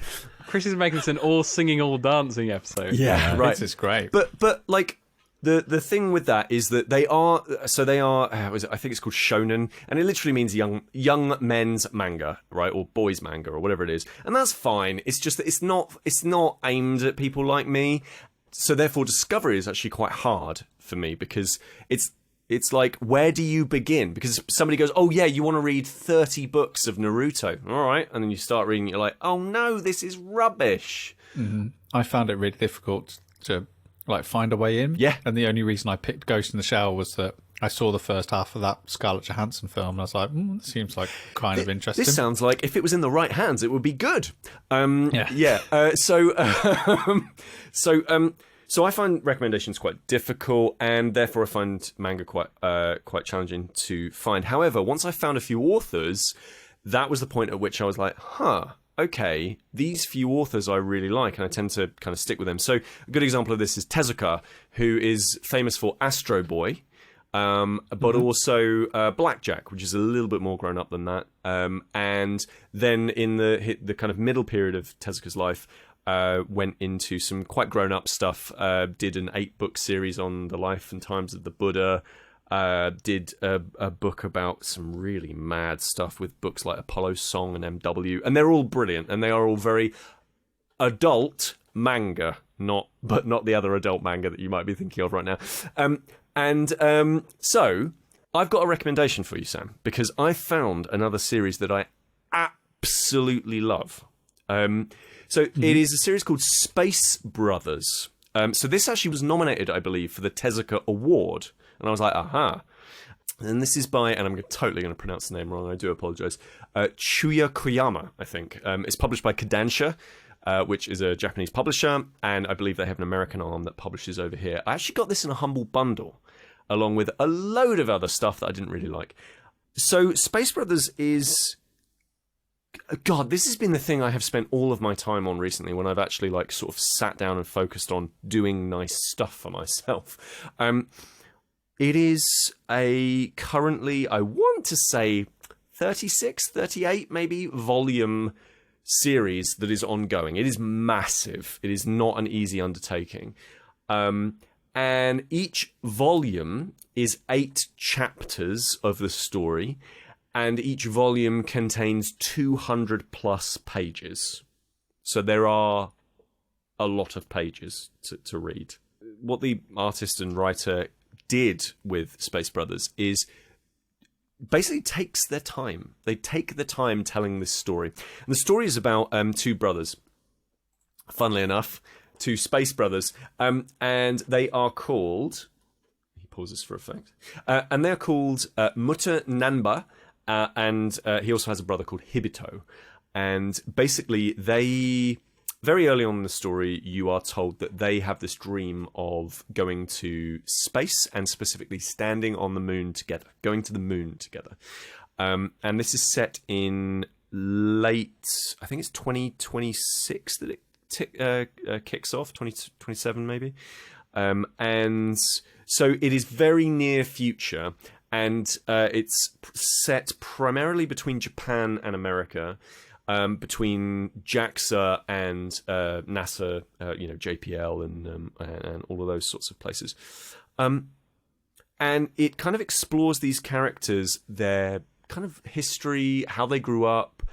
Speaker 4: Kris is making this an all singing, all dancing episode.
Speaker 2: Yeah, right.
Speaker 1: This is great.
Speaker 2: But like. The thing with that is that they are I think it's called shonen, and it literally means young men's manga, right, or boys manga or whatever it is, and that's fine. It's just that it's not aimed at people like me, so therefore discovery is actually quite hard for me because it's like, where do you begin? Because somebody goes, oh yeah, you want to read 30 books of Naruto, all right, and then you start reading, you're like, oh no, this is rubbish.
Speaker 1: Mm-hmm. I found it really difficult to like find a way in.
Speaker 2: Yeah.
Speaker 1: And the only reason I picked Ghost in the Shell was that I saw the first half of that Scarlett Johansson film and I was like, it seems like kind of interesting.
Speaker 2: This sounds like if it was in the right hands, it would be good.
Speaker 1: Yeah.
Speaker 2: So I find recommendations quite difficult, and therefore I find manga quite challenging to find. However, once I found a few authors, that was the point at which I was like, okay, these few authors I really like, and I tend to kind of stick with them. So a good example of this is Tezuka, who is famous for Astro Boy, but also Blackjack, which is a little bit more grown up than that. And then in the kind of middle period of Tezuka's life, went into some quite grown up stuff. Did an 8-book series on the life and times of the Buddha. Did a book about some really mad stuff with books like Apollo Song and MW, and they're all brilliant, and they are all very adult manga, not the other adult manga that you might be thinking of right now. So I've got a recommendation for you, Sam, because I found another series that I absolutely love. So it is a series called Space Brothers. So this actually was nominated, I believe, for the Tezuka Award. And I was like, aha. And this is by, and I'm totally going to pronounce the name wrong, I do apologise, Chuya Koyama, I think. It's published by Kodansha, which is a Japanese publisher, and I believe they have an American arm that publishes over here. I actually got this in a humble bundle, along with a load of other stuff that I didn't really like. So Space Brothers is... God, this has been the thing I have spent all of my time on recently when I've actually like sort of sat down and focused on doing nice stuff for myself. It is a currently, I want to say 36, 38 maybe, volume series that is ongoing. It is massive. It is not an easy undertaking. And each volume is 8 chapters of the story, and each volume contains 200 plus pages. So there are a lot of pages to read. What the artist and writer did with Space Brothers is basically takes their time. They take the time telling this story. And the story is about 2 brothers, funnily enough, 2 space brothers, and they are called... He pauses for effect. And they're called Mutter Nanba, and he also has a brother called Hibito. And basically, they... Very early on in the story, you are told that they have this dream of going to space and specifically standing on the moon together, going to the moon together. And this is set in late, I think it's 2026 that it kicks off, 2027 maybe. And so it is very near future, and it's set primarily between Japan and America. Between JAXA and NASA, JPL and all of those sorts of places. And it kind of explores these characters, their kind of history, how they grew up,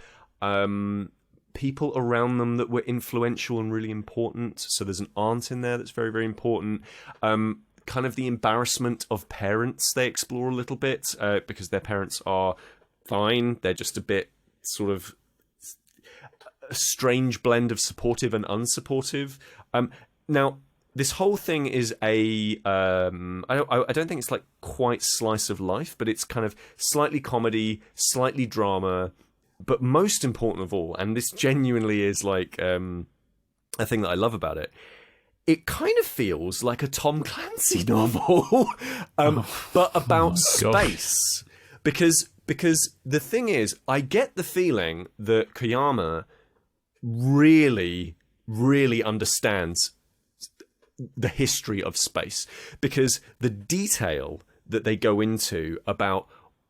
Speaker 2: people around them that were influential and really important. So there's an aunt in there that's very, very important. Kind of the embarrassment of parents they explore a little bit, because their parents are fine. They're just a bit sort of... a strange blend of supportive and unsupportive. Now, this whole thing is I don't think it's like quite slice of life, but it's kind of slightly comedy, slightly drama, but most important of all, and this genuinely is like a thing that I love about it, it kind of feels like a Tom Clancy novel, but about space. Because the thing is, I get the feeling that Koyama really, really understands the history of space, because the detail that they go into about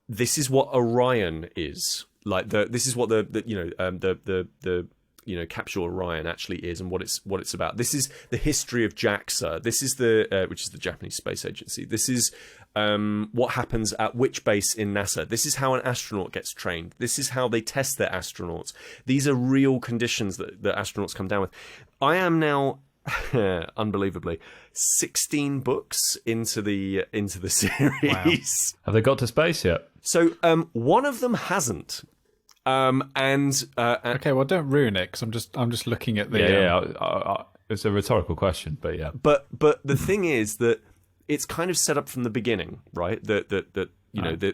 Speaker 2: this is what Orion is like, this is what the capsule Orion actually is, and what it's about. This is the history of JAXA. This is which is the Japanese Space Agency. This is what happens at which base in NASA. This is how an astronaut gets trained. This is how they test their astronauts. These are real conditions that astronauts come down with. I am now, unbelievably, 16 books into the series.
Speaker 3: Wow. Have they got to space yet?
Speaker 2: So one of them hasn't.
Speaker 1: Okay, well, don't ruin it, because I'm just looking at the
Speaker 3: it's a rhetorical question, but yeah.
Speaker 2: But the thing is that it's kind of set up from the beginning, right? That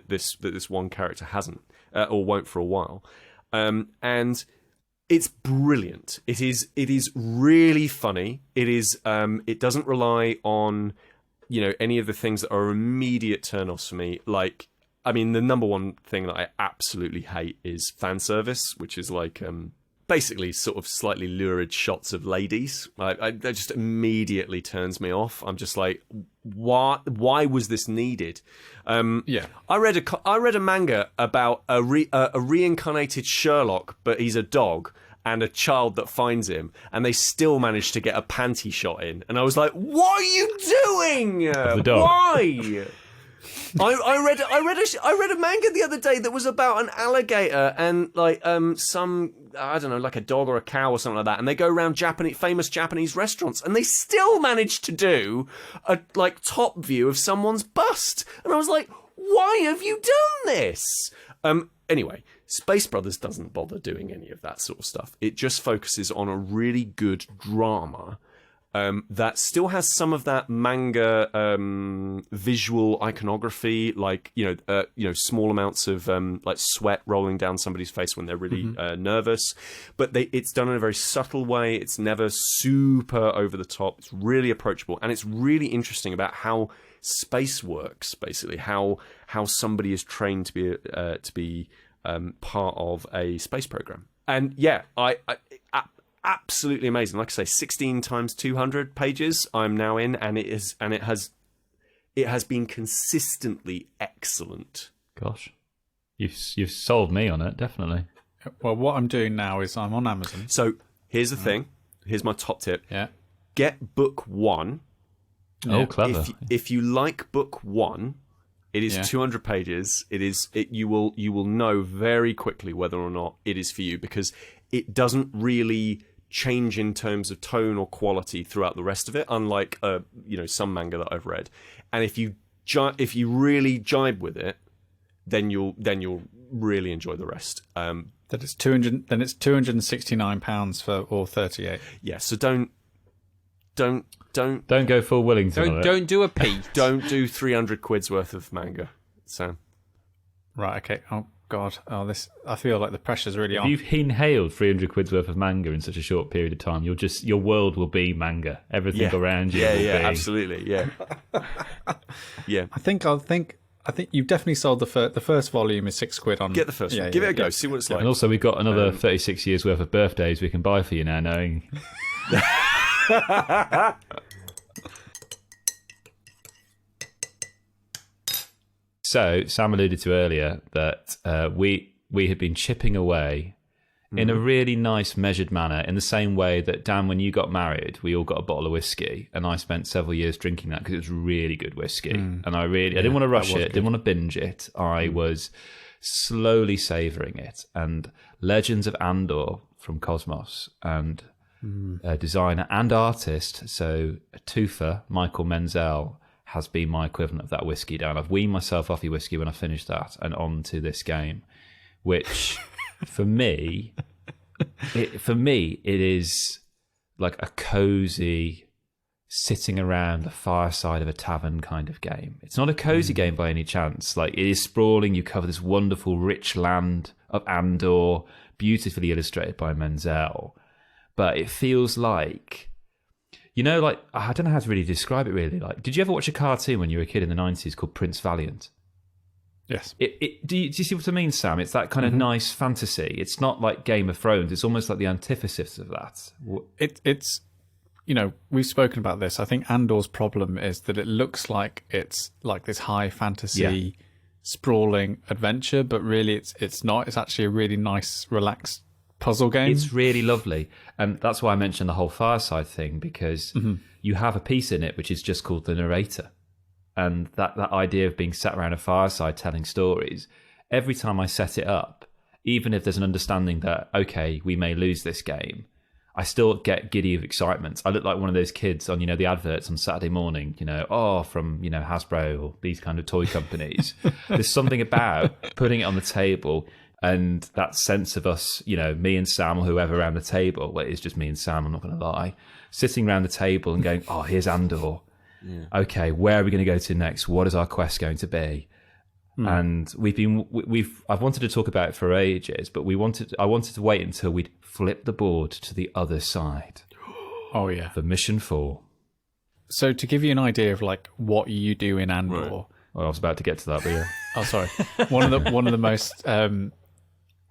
Speaker 2: this one character hasn't or won't for a while, and it's brilliant. It is really funny. It doesn't rely on any of the things that are immediate turn-offs for me. Like, I mean, the number one thing that I absolutely hate is fan service, which is like basically sort of slightly lurid shots of ladies. That just immediately turns me off. I'm just like, why was this needed?
Speaker 1: Yeah,
Speaker 2: I read a manga about a reincarnated Sherlock, but he's a dog, and a child that finds him, and they still managed to get a panty shot in, and I was like, what are you doing?
Speaker 3: The dog.
Speaker 2: Why? I read a manga the other day that was about an alligator and like some, I don't know, like a dog or a cow or something like that, and they go around famous Japanese restaurants, and they still managed to do a like top view of someone's bust, and I was like, why have you done this? Anyway, Space Brothers doesn't bother doing any of that sort of stuff. It just focuses on a really good drama. That still has some of that manga visual iconography, like small amounts of like sweat rolling down somebody's face when they're really nervous. But it's done in a very subtle way. It's never super over the top. It's really approachable, and it's really interesting about how space works, basically how somebody is trained to be part of a space program. And yeah, I absolutely amazing. Like I say, 16 times 200 pages I'm now in, and it has been consistently excellent.
Speaker 3: Gosh, you've sold me on it, definitely.
Speaker 1: Well, what I'm doing now is I'm on Amazon.
Speaker 2: So here's the thing. Here's my top tip.
Speaker 1: Yeah.
Speaker 2: Get book 1.
Speaker 3: Oh, clever.
Speaker 2: If you like book 1, it is 200 pages. You will know very quickly whether or not it is for you, because it doesn't really change in terms of tone or quality throughout the rest of it, unlike some manga that I've read. And if you really jibe with it, then you'll really enjoy the rest.
Speaker 1: That it's 200. Then it's £269 for all 38.
Speaker 2: Yeah. So don't
Speaker 3: go full Wellington on it.
Speaker 4: Don't do a Pete.
Speaker 2: Don't do 300 quid's worth of manga, Sam.
Speaker 1: Right. Okay. Oh God. Oh, I feel like the pressure's really on.
Speaker 3: If you've inhaled 300 quid's worth of manga in such a short period of time, your world will be manga. Everything around you.
Speaker 2: Yeah. Absolutely. Yeah. Yeah.
Speaker 1: I think you've definitely sold the first volume is £6 on.
Speaker 2: Get the first one. Give it a go. See what it's like.
Speaker 3: And also, we've got another 36 years worth of birthdays we can buy for you now, knowing. So Sam alluded to earlier that we had been chipping away in a really nice measured manner, in the same way that, Dan, when you got married, we all got a bottle of whiskey, and I spent several years drinking that because it was really good whiskey. And I didn't want to rush it, didn't want to binge it. I was slowly savouring it. And Legends of Andor from Kosmos, and designer and artist, so Tufa, Michael Menzel, has been my equivalent of that whiskey, Dan. I've weaned myself off your whiskey when I finished that and on to this game, which for me, it is like a cozy sitting around the fireside of a tavern kind of game. It's not a cozy game by any chance. Like, it is sprawling. You cover this wonderful, rich land of Andor, beautifully illustrated by Menzel. But it feels like, like, I don't know how to really describe it, really. Like, did you ever watch a cartoon when you were a kid in the 90s called Prince Valiant?
Speaker 1: Yes.
Speaker 3: Do you see what I mean, Sam? It's that kind of nice fantasy. It's not like Game of Thrones. It's almost like the antithesis of that.
Speaker 1: It's we've spoken about this. I think Andor's problem is that it looks like it's like this high fantasy sprawling adventure, but really it's not. It's actually a really nice, relaxed puzzle game.
Speaker 3: It's really lovely. And that's why I mentioned the whole fireside thing, because you have a piece in it which is just called the narrator. And that idea of being sat around a fireside telling stories, every time I set it up, even if there's an understanding that, okay, we may lose this game, I still get giddy of excitement. I look like one of those kids on, the adverts on Saturday morning, from, Hasbro or these kind of toy companies. There's something about putting it on the table and that sense of us, me and Sam or whoever around the table, well, it's just me and Sam, I'm not going to lie, sitting around the table and going, oh, here's Andor. Yeah. Okay, where are we going to go to next? What is our quest going to be? And I've wanted to talk about it for ages, but I wanted to wait until we'd flip the board to the other side.
Speaker 1: Oh yeah,
Speaker 3: for mission 4.
Speaker 1: So to give you an idea of like what you do in Andor,
Speaker 3: right. Well, I was about to get to that, but yeah.
Speaker 1: Oh, sorry. One of the most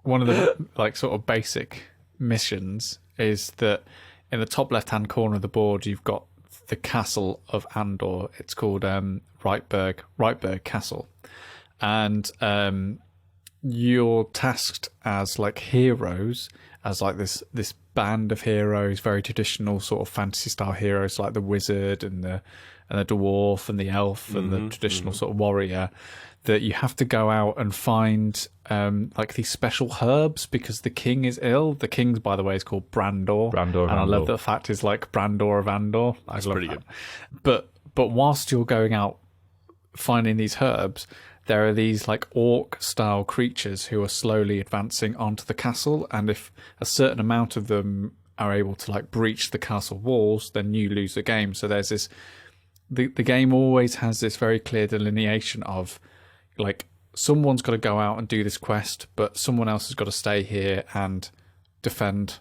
Speaker 1: one of the like sort of basic missions is that in the top left-hand corner of the board, you've got the castle of Andor. It's called Rightberg Castle, and you're tasked as like heroes, as like this band of heroes, very traditional sort of fantasy style heroes, like the wizard and the dwarf and the elf and the traditional sort of warrior, that you have to go out and find like these special herbs because the king is ill. The king, by the way, is called Brandor. And I love that the fact is like Brandor of Andor.
Speaker 2: That's pretty good.
Speaker 1: But whilst you're going out finding these herbs, there are these like orc-style creatures who are slowly advancing onto the castle, and if a certain amount of them are able to like breach the castle walls, then you lose the game. So there's this... The game always has this very clear delineation of like someone's got to go out and do this quest, but someone else has got to stay here and defend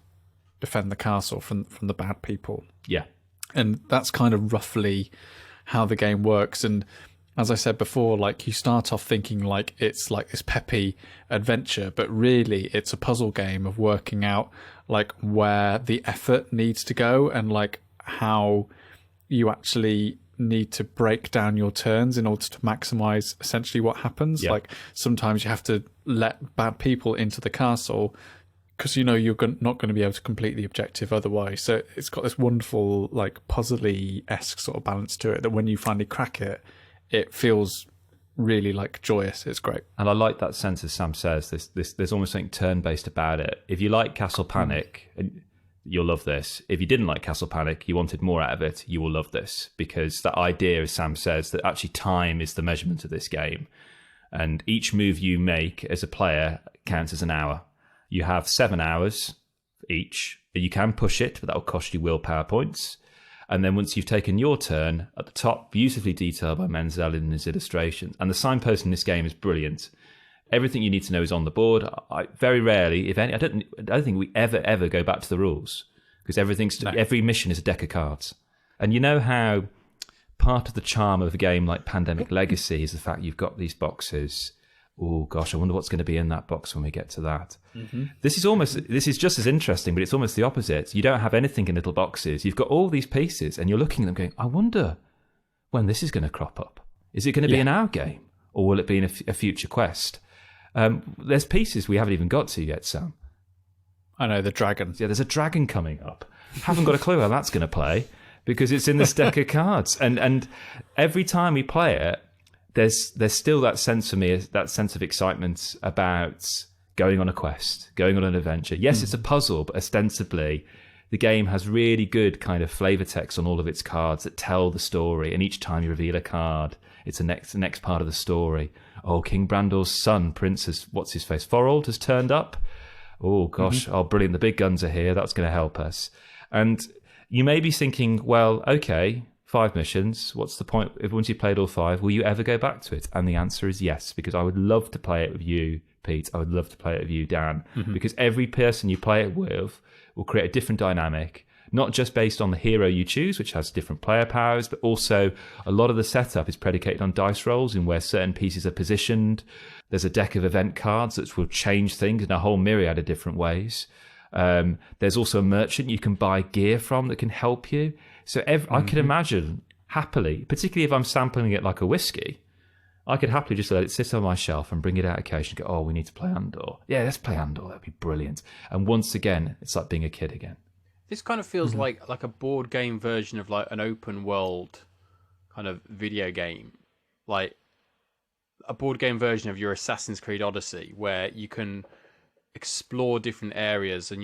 Speaker 1: the castle from the bad people.
Speaker 3: Yeah.
Speaker 1: And that's kind of roughly how the game works. And as I said before, like you start off thinking like it's like this peppy adventure, but really it's a puzzle game of working out like where the effort needs to go and like how you actually need to break down your turns in order to maximize essentially what happens.
Speaker 3: Yeah.
Speaker 1: Like sometimes you have to let bad people into the castle because you know you're not going to be able to complete the objective otherwise. So it's got this wonderful like puzzly-esque sort of balance to it that when you finally crack it, it feels really like joyous. It's great.
Speaker 3: And I like that sense, as Sam says, there's almost something turn-based about it. If you like Castle Panic, you'll love this. If you didn't like Castle Panic, you wanted more out of it, you will love this, because that idea, as Sam says, that actually time is the measurement of this game. And each move you make as a player counts as an hour. You have 7 hours each. You can push it, but that will cost you willpower points. And then once you've taken your turn, at the top, beautifully detailed by Menzel in his illustrations. And the signpost in this game is brilliant. Everything you need to know is on the board. Very rarely, if any, I don't think we ever go back to the rules, because every mission is a deck of cards. And you know how part of the charm of a game like Pandemic Legacy is the fact you've got these boxes. Oh gosh, I wonder what's going to be in that box when we get to that. Mm-hmm. This is just as interesting, but it's almost the opposite. You don't have anything in little boxes. You've got all these pieces, and you're looking at them going, I wonder when this is going to crop up. Is it going to be in our game, or will it be in a future quest? There's pieces we haven't even got to yet, Sam.
Speaker 1: I know, the dragon.
Speaker 3: Yeah, there's a dragon coming up. Haven't got a clue how that's going to play, because it's in this deck of cards. And every time we play it, there's still that sense for me, that sense of excitement about going on a quest, going on an adventure. Yes, it's a puzzle, but ostensibly the game has really good kind of flavor text on all of its cards that tell the story. And each time you reveal a card, it's the next part of the story. Oh, King Brandor's son, Princess, what's his face, Thorold, has turned up. Oh gosh, oh brilliant, the big guns are here. That's going to help us. And you may be thinking, well, okay, 5 missions. What's the point? If once you've played all 5, will you ever go back to it? And the answer is yes, because I would love to play it with you, Pete. I would love to play it with you, Dan, because every person you play it with will create a different dynamic, not just based on the hero you choose, which has different player powers, but also a lot of the setup is predicated on dice rolls in where certain pieces are positioned. There's a deck of event cards that will change things in a whole myriad of different ways. There's also a merchant you can buy gear from that can help you. So I can imagine happily, particularly if I'm sampling it like a whiskey, I could happily just let it sit on my shelf and bring it out occasionally and go, oh, we need to play Andor. Yeah, let's play Andor. That'd be brilliant. And once again, it's like being a kid again.
Speaker 4: This kind of feels like a board game version of like an open world kind of video game. Like a board game version of your Assassin's Creed Odyssey, where you can explore different areas and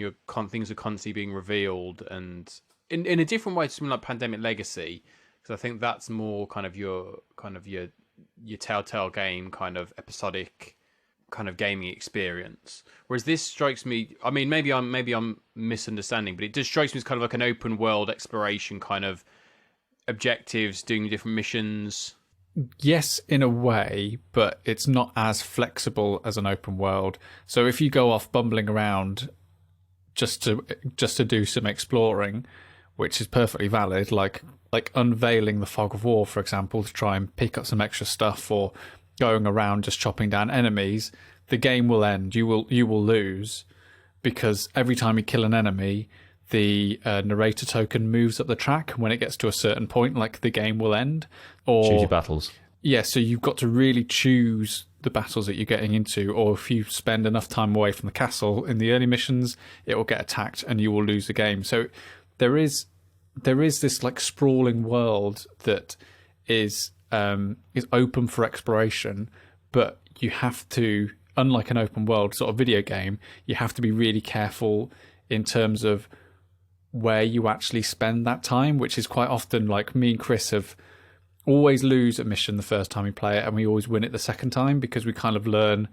Speaker 4: things are constantly being revealed, and in a different way to something like Pandemic Legacy, because I think that's more kind of your Telltale game kind of episodic kind of gaming experience. Whereas this strikes me, I mean, maybe I'm misunderstanding, but it just strikes me as kind of like an open world exploration kind of objectives, doing different missions.
Speaker 1: Yes, in a way, but it's not as flexible as an open world. So if you go off bumbling around just to do some exploring, which is perfectly valid, like unveiling the Fog of War, for example, to try and pick up some extra stuff, or going around just chopping down enemies, the game will end. You will lose, because every time you kill an enemy, the narrator token moves up the track, and when it gets to a certain point, like, the game will end. Or
Speaker 3: choose your battles.
Speaker 1: Yeah, so you've got to really choose the battles that you're getting into, or if you spend enough time away from the castle in the early missions, it will get attacked and you will lose the game. So there is this like sprawling world that is open for exploration, but you have to, unlike an open world sort of video game, you have to be really careful in terms of where you actually spend that time, which is quite often, like, me and Kris have always lose a mission the first time we play it, and we always win it the second time, because we kind of learn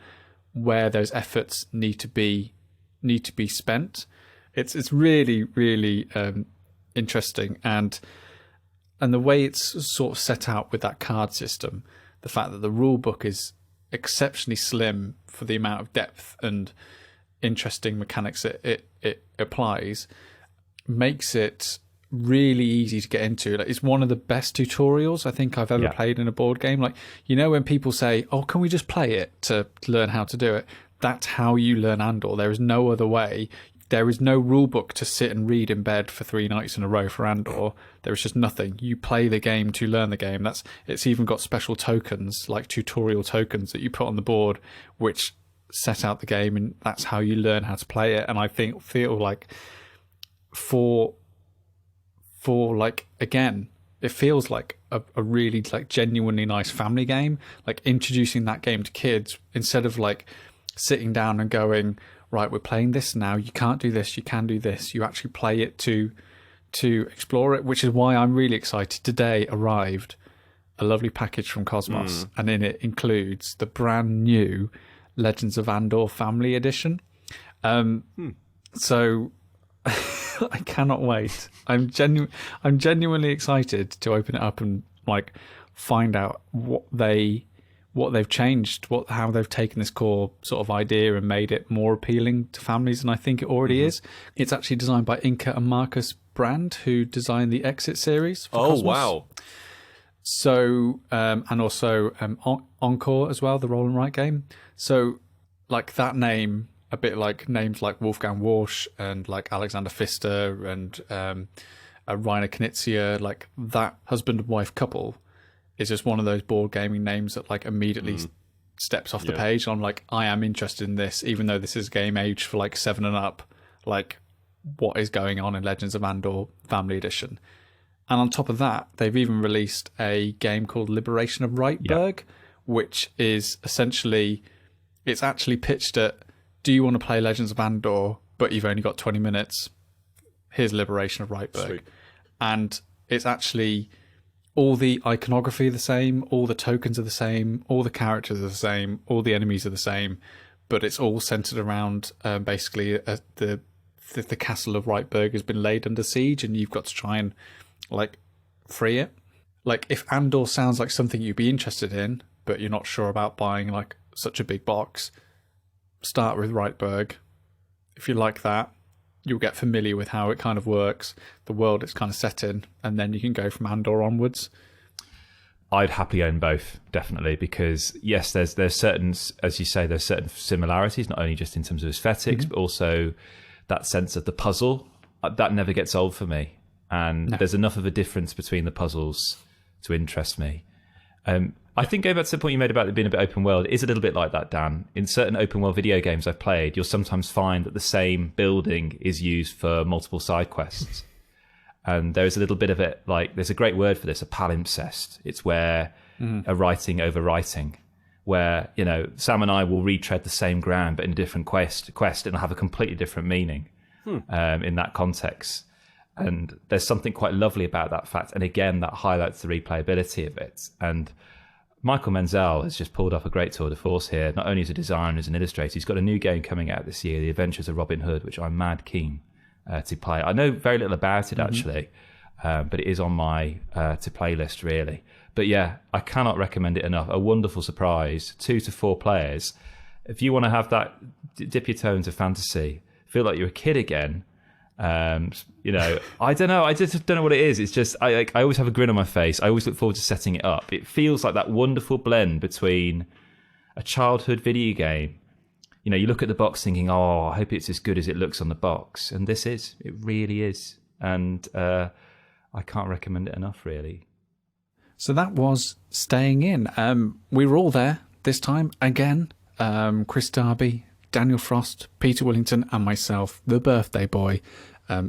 Speaker 1: where those efforts need to be spent. It's really, really interesting, and the way it's sort of set out with that card system, the fact that the rule book is exceptionally slim for the amount of depth and interesting mechanics it applies, makes it really easy to get into. Like, it's one of the best tutorials I think I've ever played in a board game. Like, you know, when people say, "Oh, can we just play it to learn how to do it?" That's how you learn Andor. There is no other way. There is no rule book to sit and read in bed for 3 nights in a row for Andor. There is just nothing. You play the game to learn the game. It's even got special tokens, like tutorial tokens, that you put on the board, which set out the game, and that's how you learn how to play it. And I feel like for like, again, it feels like a really like genuinely nice family game. Like introducing that game to kids instead of like sitting down and going, right, we're playing this now. You can't do this. You can do this. You actually play it to explore it, which is why I'm really excited. Today arrived a lovely package from Kosmos, and in it includes the brand new Legends of Andor Family Edition. So I cannot wait. I'm genuinely excited to open it up and like find out what they've changed, how they've taken this core sort of idea and made it more appealing to families, and I think it already is. It's actually designed by Inka and Marcus Brand, who designed the Exit series for Kosmos.
Speaker 2: Wow.
Speaker 1: So, and also Encore as well, the roll and write game. So, like that name, a bit like names like Wolfgang Warsch and like Alexander Pfister and Rainer Knizia, like that husband and wife couple is just one of those board gaming names that like immediately steps off the page. I'm like, I am interested in this, even though this is game age for like 7 and up. Like, what is going on in Legends of Andor Family Edition? And on top of that, they've even released a game called Liberation of Reitberg, which is essentially, it's actually pitched at, do you want to play Legends of Andor, but you've only got 20 minutes? Here's Liberation of Reitberg.
Speaker 2: Sweet.
Speaker 1: And it's actually, all the iconography are the same, all the tokens are the same, all the characters are the same, all the enemies are the same, but it's all centered around basically the castle of Reitberg has been laid under siege, and you've got to try and like free it. Like, if Andor sounds like something you'd be interested in, but you're not sure about buying like such a big box, start with Reitberg. If you like that, you'll get familiar with how it kind of works, the world it's kind of set in, and then you can go from Andor onwards.
Speaker 3: I'd happily own both, definitely, because yes, there's certain, as you say, there's certain similarities, not only just in terms of aesthetics, but also that sense of the puzzle. That never gets old for me. And there's enough of a difference between the puzzles to interest me. I think going back to the point you made about it being a bit open world, it is a little bit like that, Dan. In certain open world video games I've played, you'll sometimes find that the same building is used for multiple side quests. And there's a little bit of it, like, there's a great word for this, a palimpsest. It's where a writing over writing, where, you know, Sam and I will retread the same ground, but in a different quest and it'll have a completely different meaning in that context. And there's something quite lovely about that fact. And again, that highlights the replayability of it. And Michael Menzel has just pulled off a great tour de force here, not only as a designer, as an illustrator. He's got a new game coming out this year, The Adventures of Robin Hood, which I'm mad keen to play. I know very little about it, actually, but it is on my to-play list, really. But yeah, I cannot recommend it enough. A wonderful surprise, 2 to 4 players. If you want to have that, dip your toe into fantasy, feel like you're a kid again, you know, I don't know. I just don't know what it is. It's just, I always have a grin on my face. I always look forward to setting it up. It feels like that wonderful blend between a childhood video game. You know, you look at the box thinking, oh, I hope it's as good as it looks on the box. And this is. It really is. And I can't recommend it enough, really.
Speaker 1: So that was Staying In. We were all there this time again. Chris Darby, Daniel Frost, Peter Willington, and myself, the birthday boy,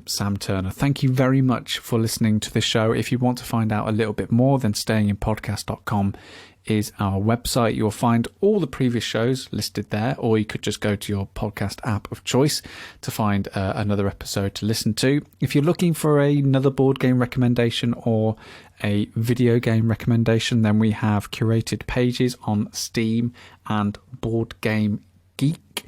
Speaker 1: Sam Turner. Thank you very much for listening to this show. If you want to find out a little bit more, then stayinginpodcast.com is our website. You'll find all the previous shows listed there, or you could just go to your podcast app of choice to find another episode to listen to. If you're looking for another board game recommendation or a video game recommendation, then we have curated pages on Steam and Board Game Geek.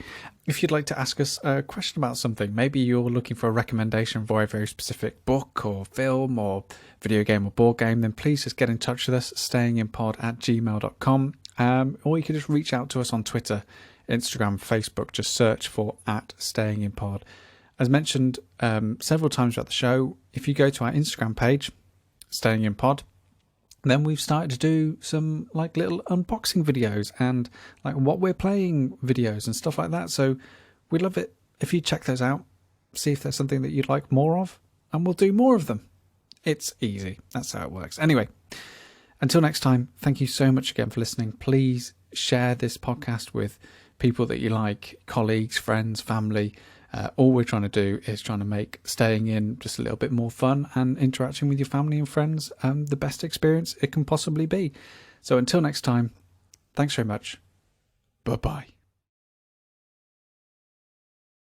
Speaker 1: If you'd like to ask us a question about something, maybe you're looking for a recommendation for a very specific book or film or video game or board game, then please just get in touch with us, stayinginpod@gmail.com. Or you can just reach out to us on Twitter, Instagram, Facebook. Just search for @stayinginpod. As mentioned several times throughout the show, if you go to our Instagram page, Staying in Pod, then we've started to do some like little unboxing videos and like what we're playing videos and stuff like that. So we'd love it if you check those out, see if there's something that you'd like more of, and we'll do more of them. It's easy. That's how it works. Anyway, until next time, thank you so much again for listening. Please share this podcast with people that you like, colleagues, friends, family. All we're trying to do is trying to make staying in just a little bit more fun and interacting with your family and friends the best experience it can possibly be. So until next time, thanks very much. Bye-bye.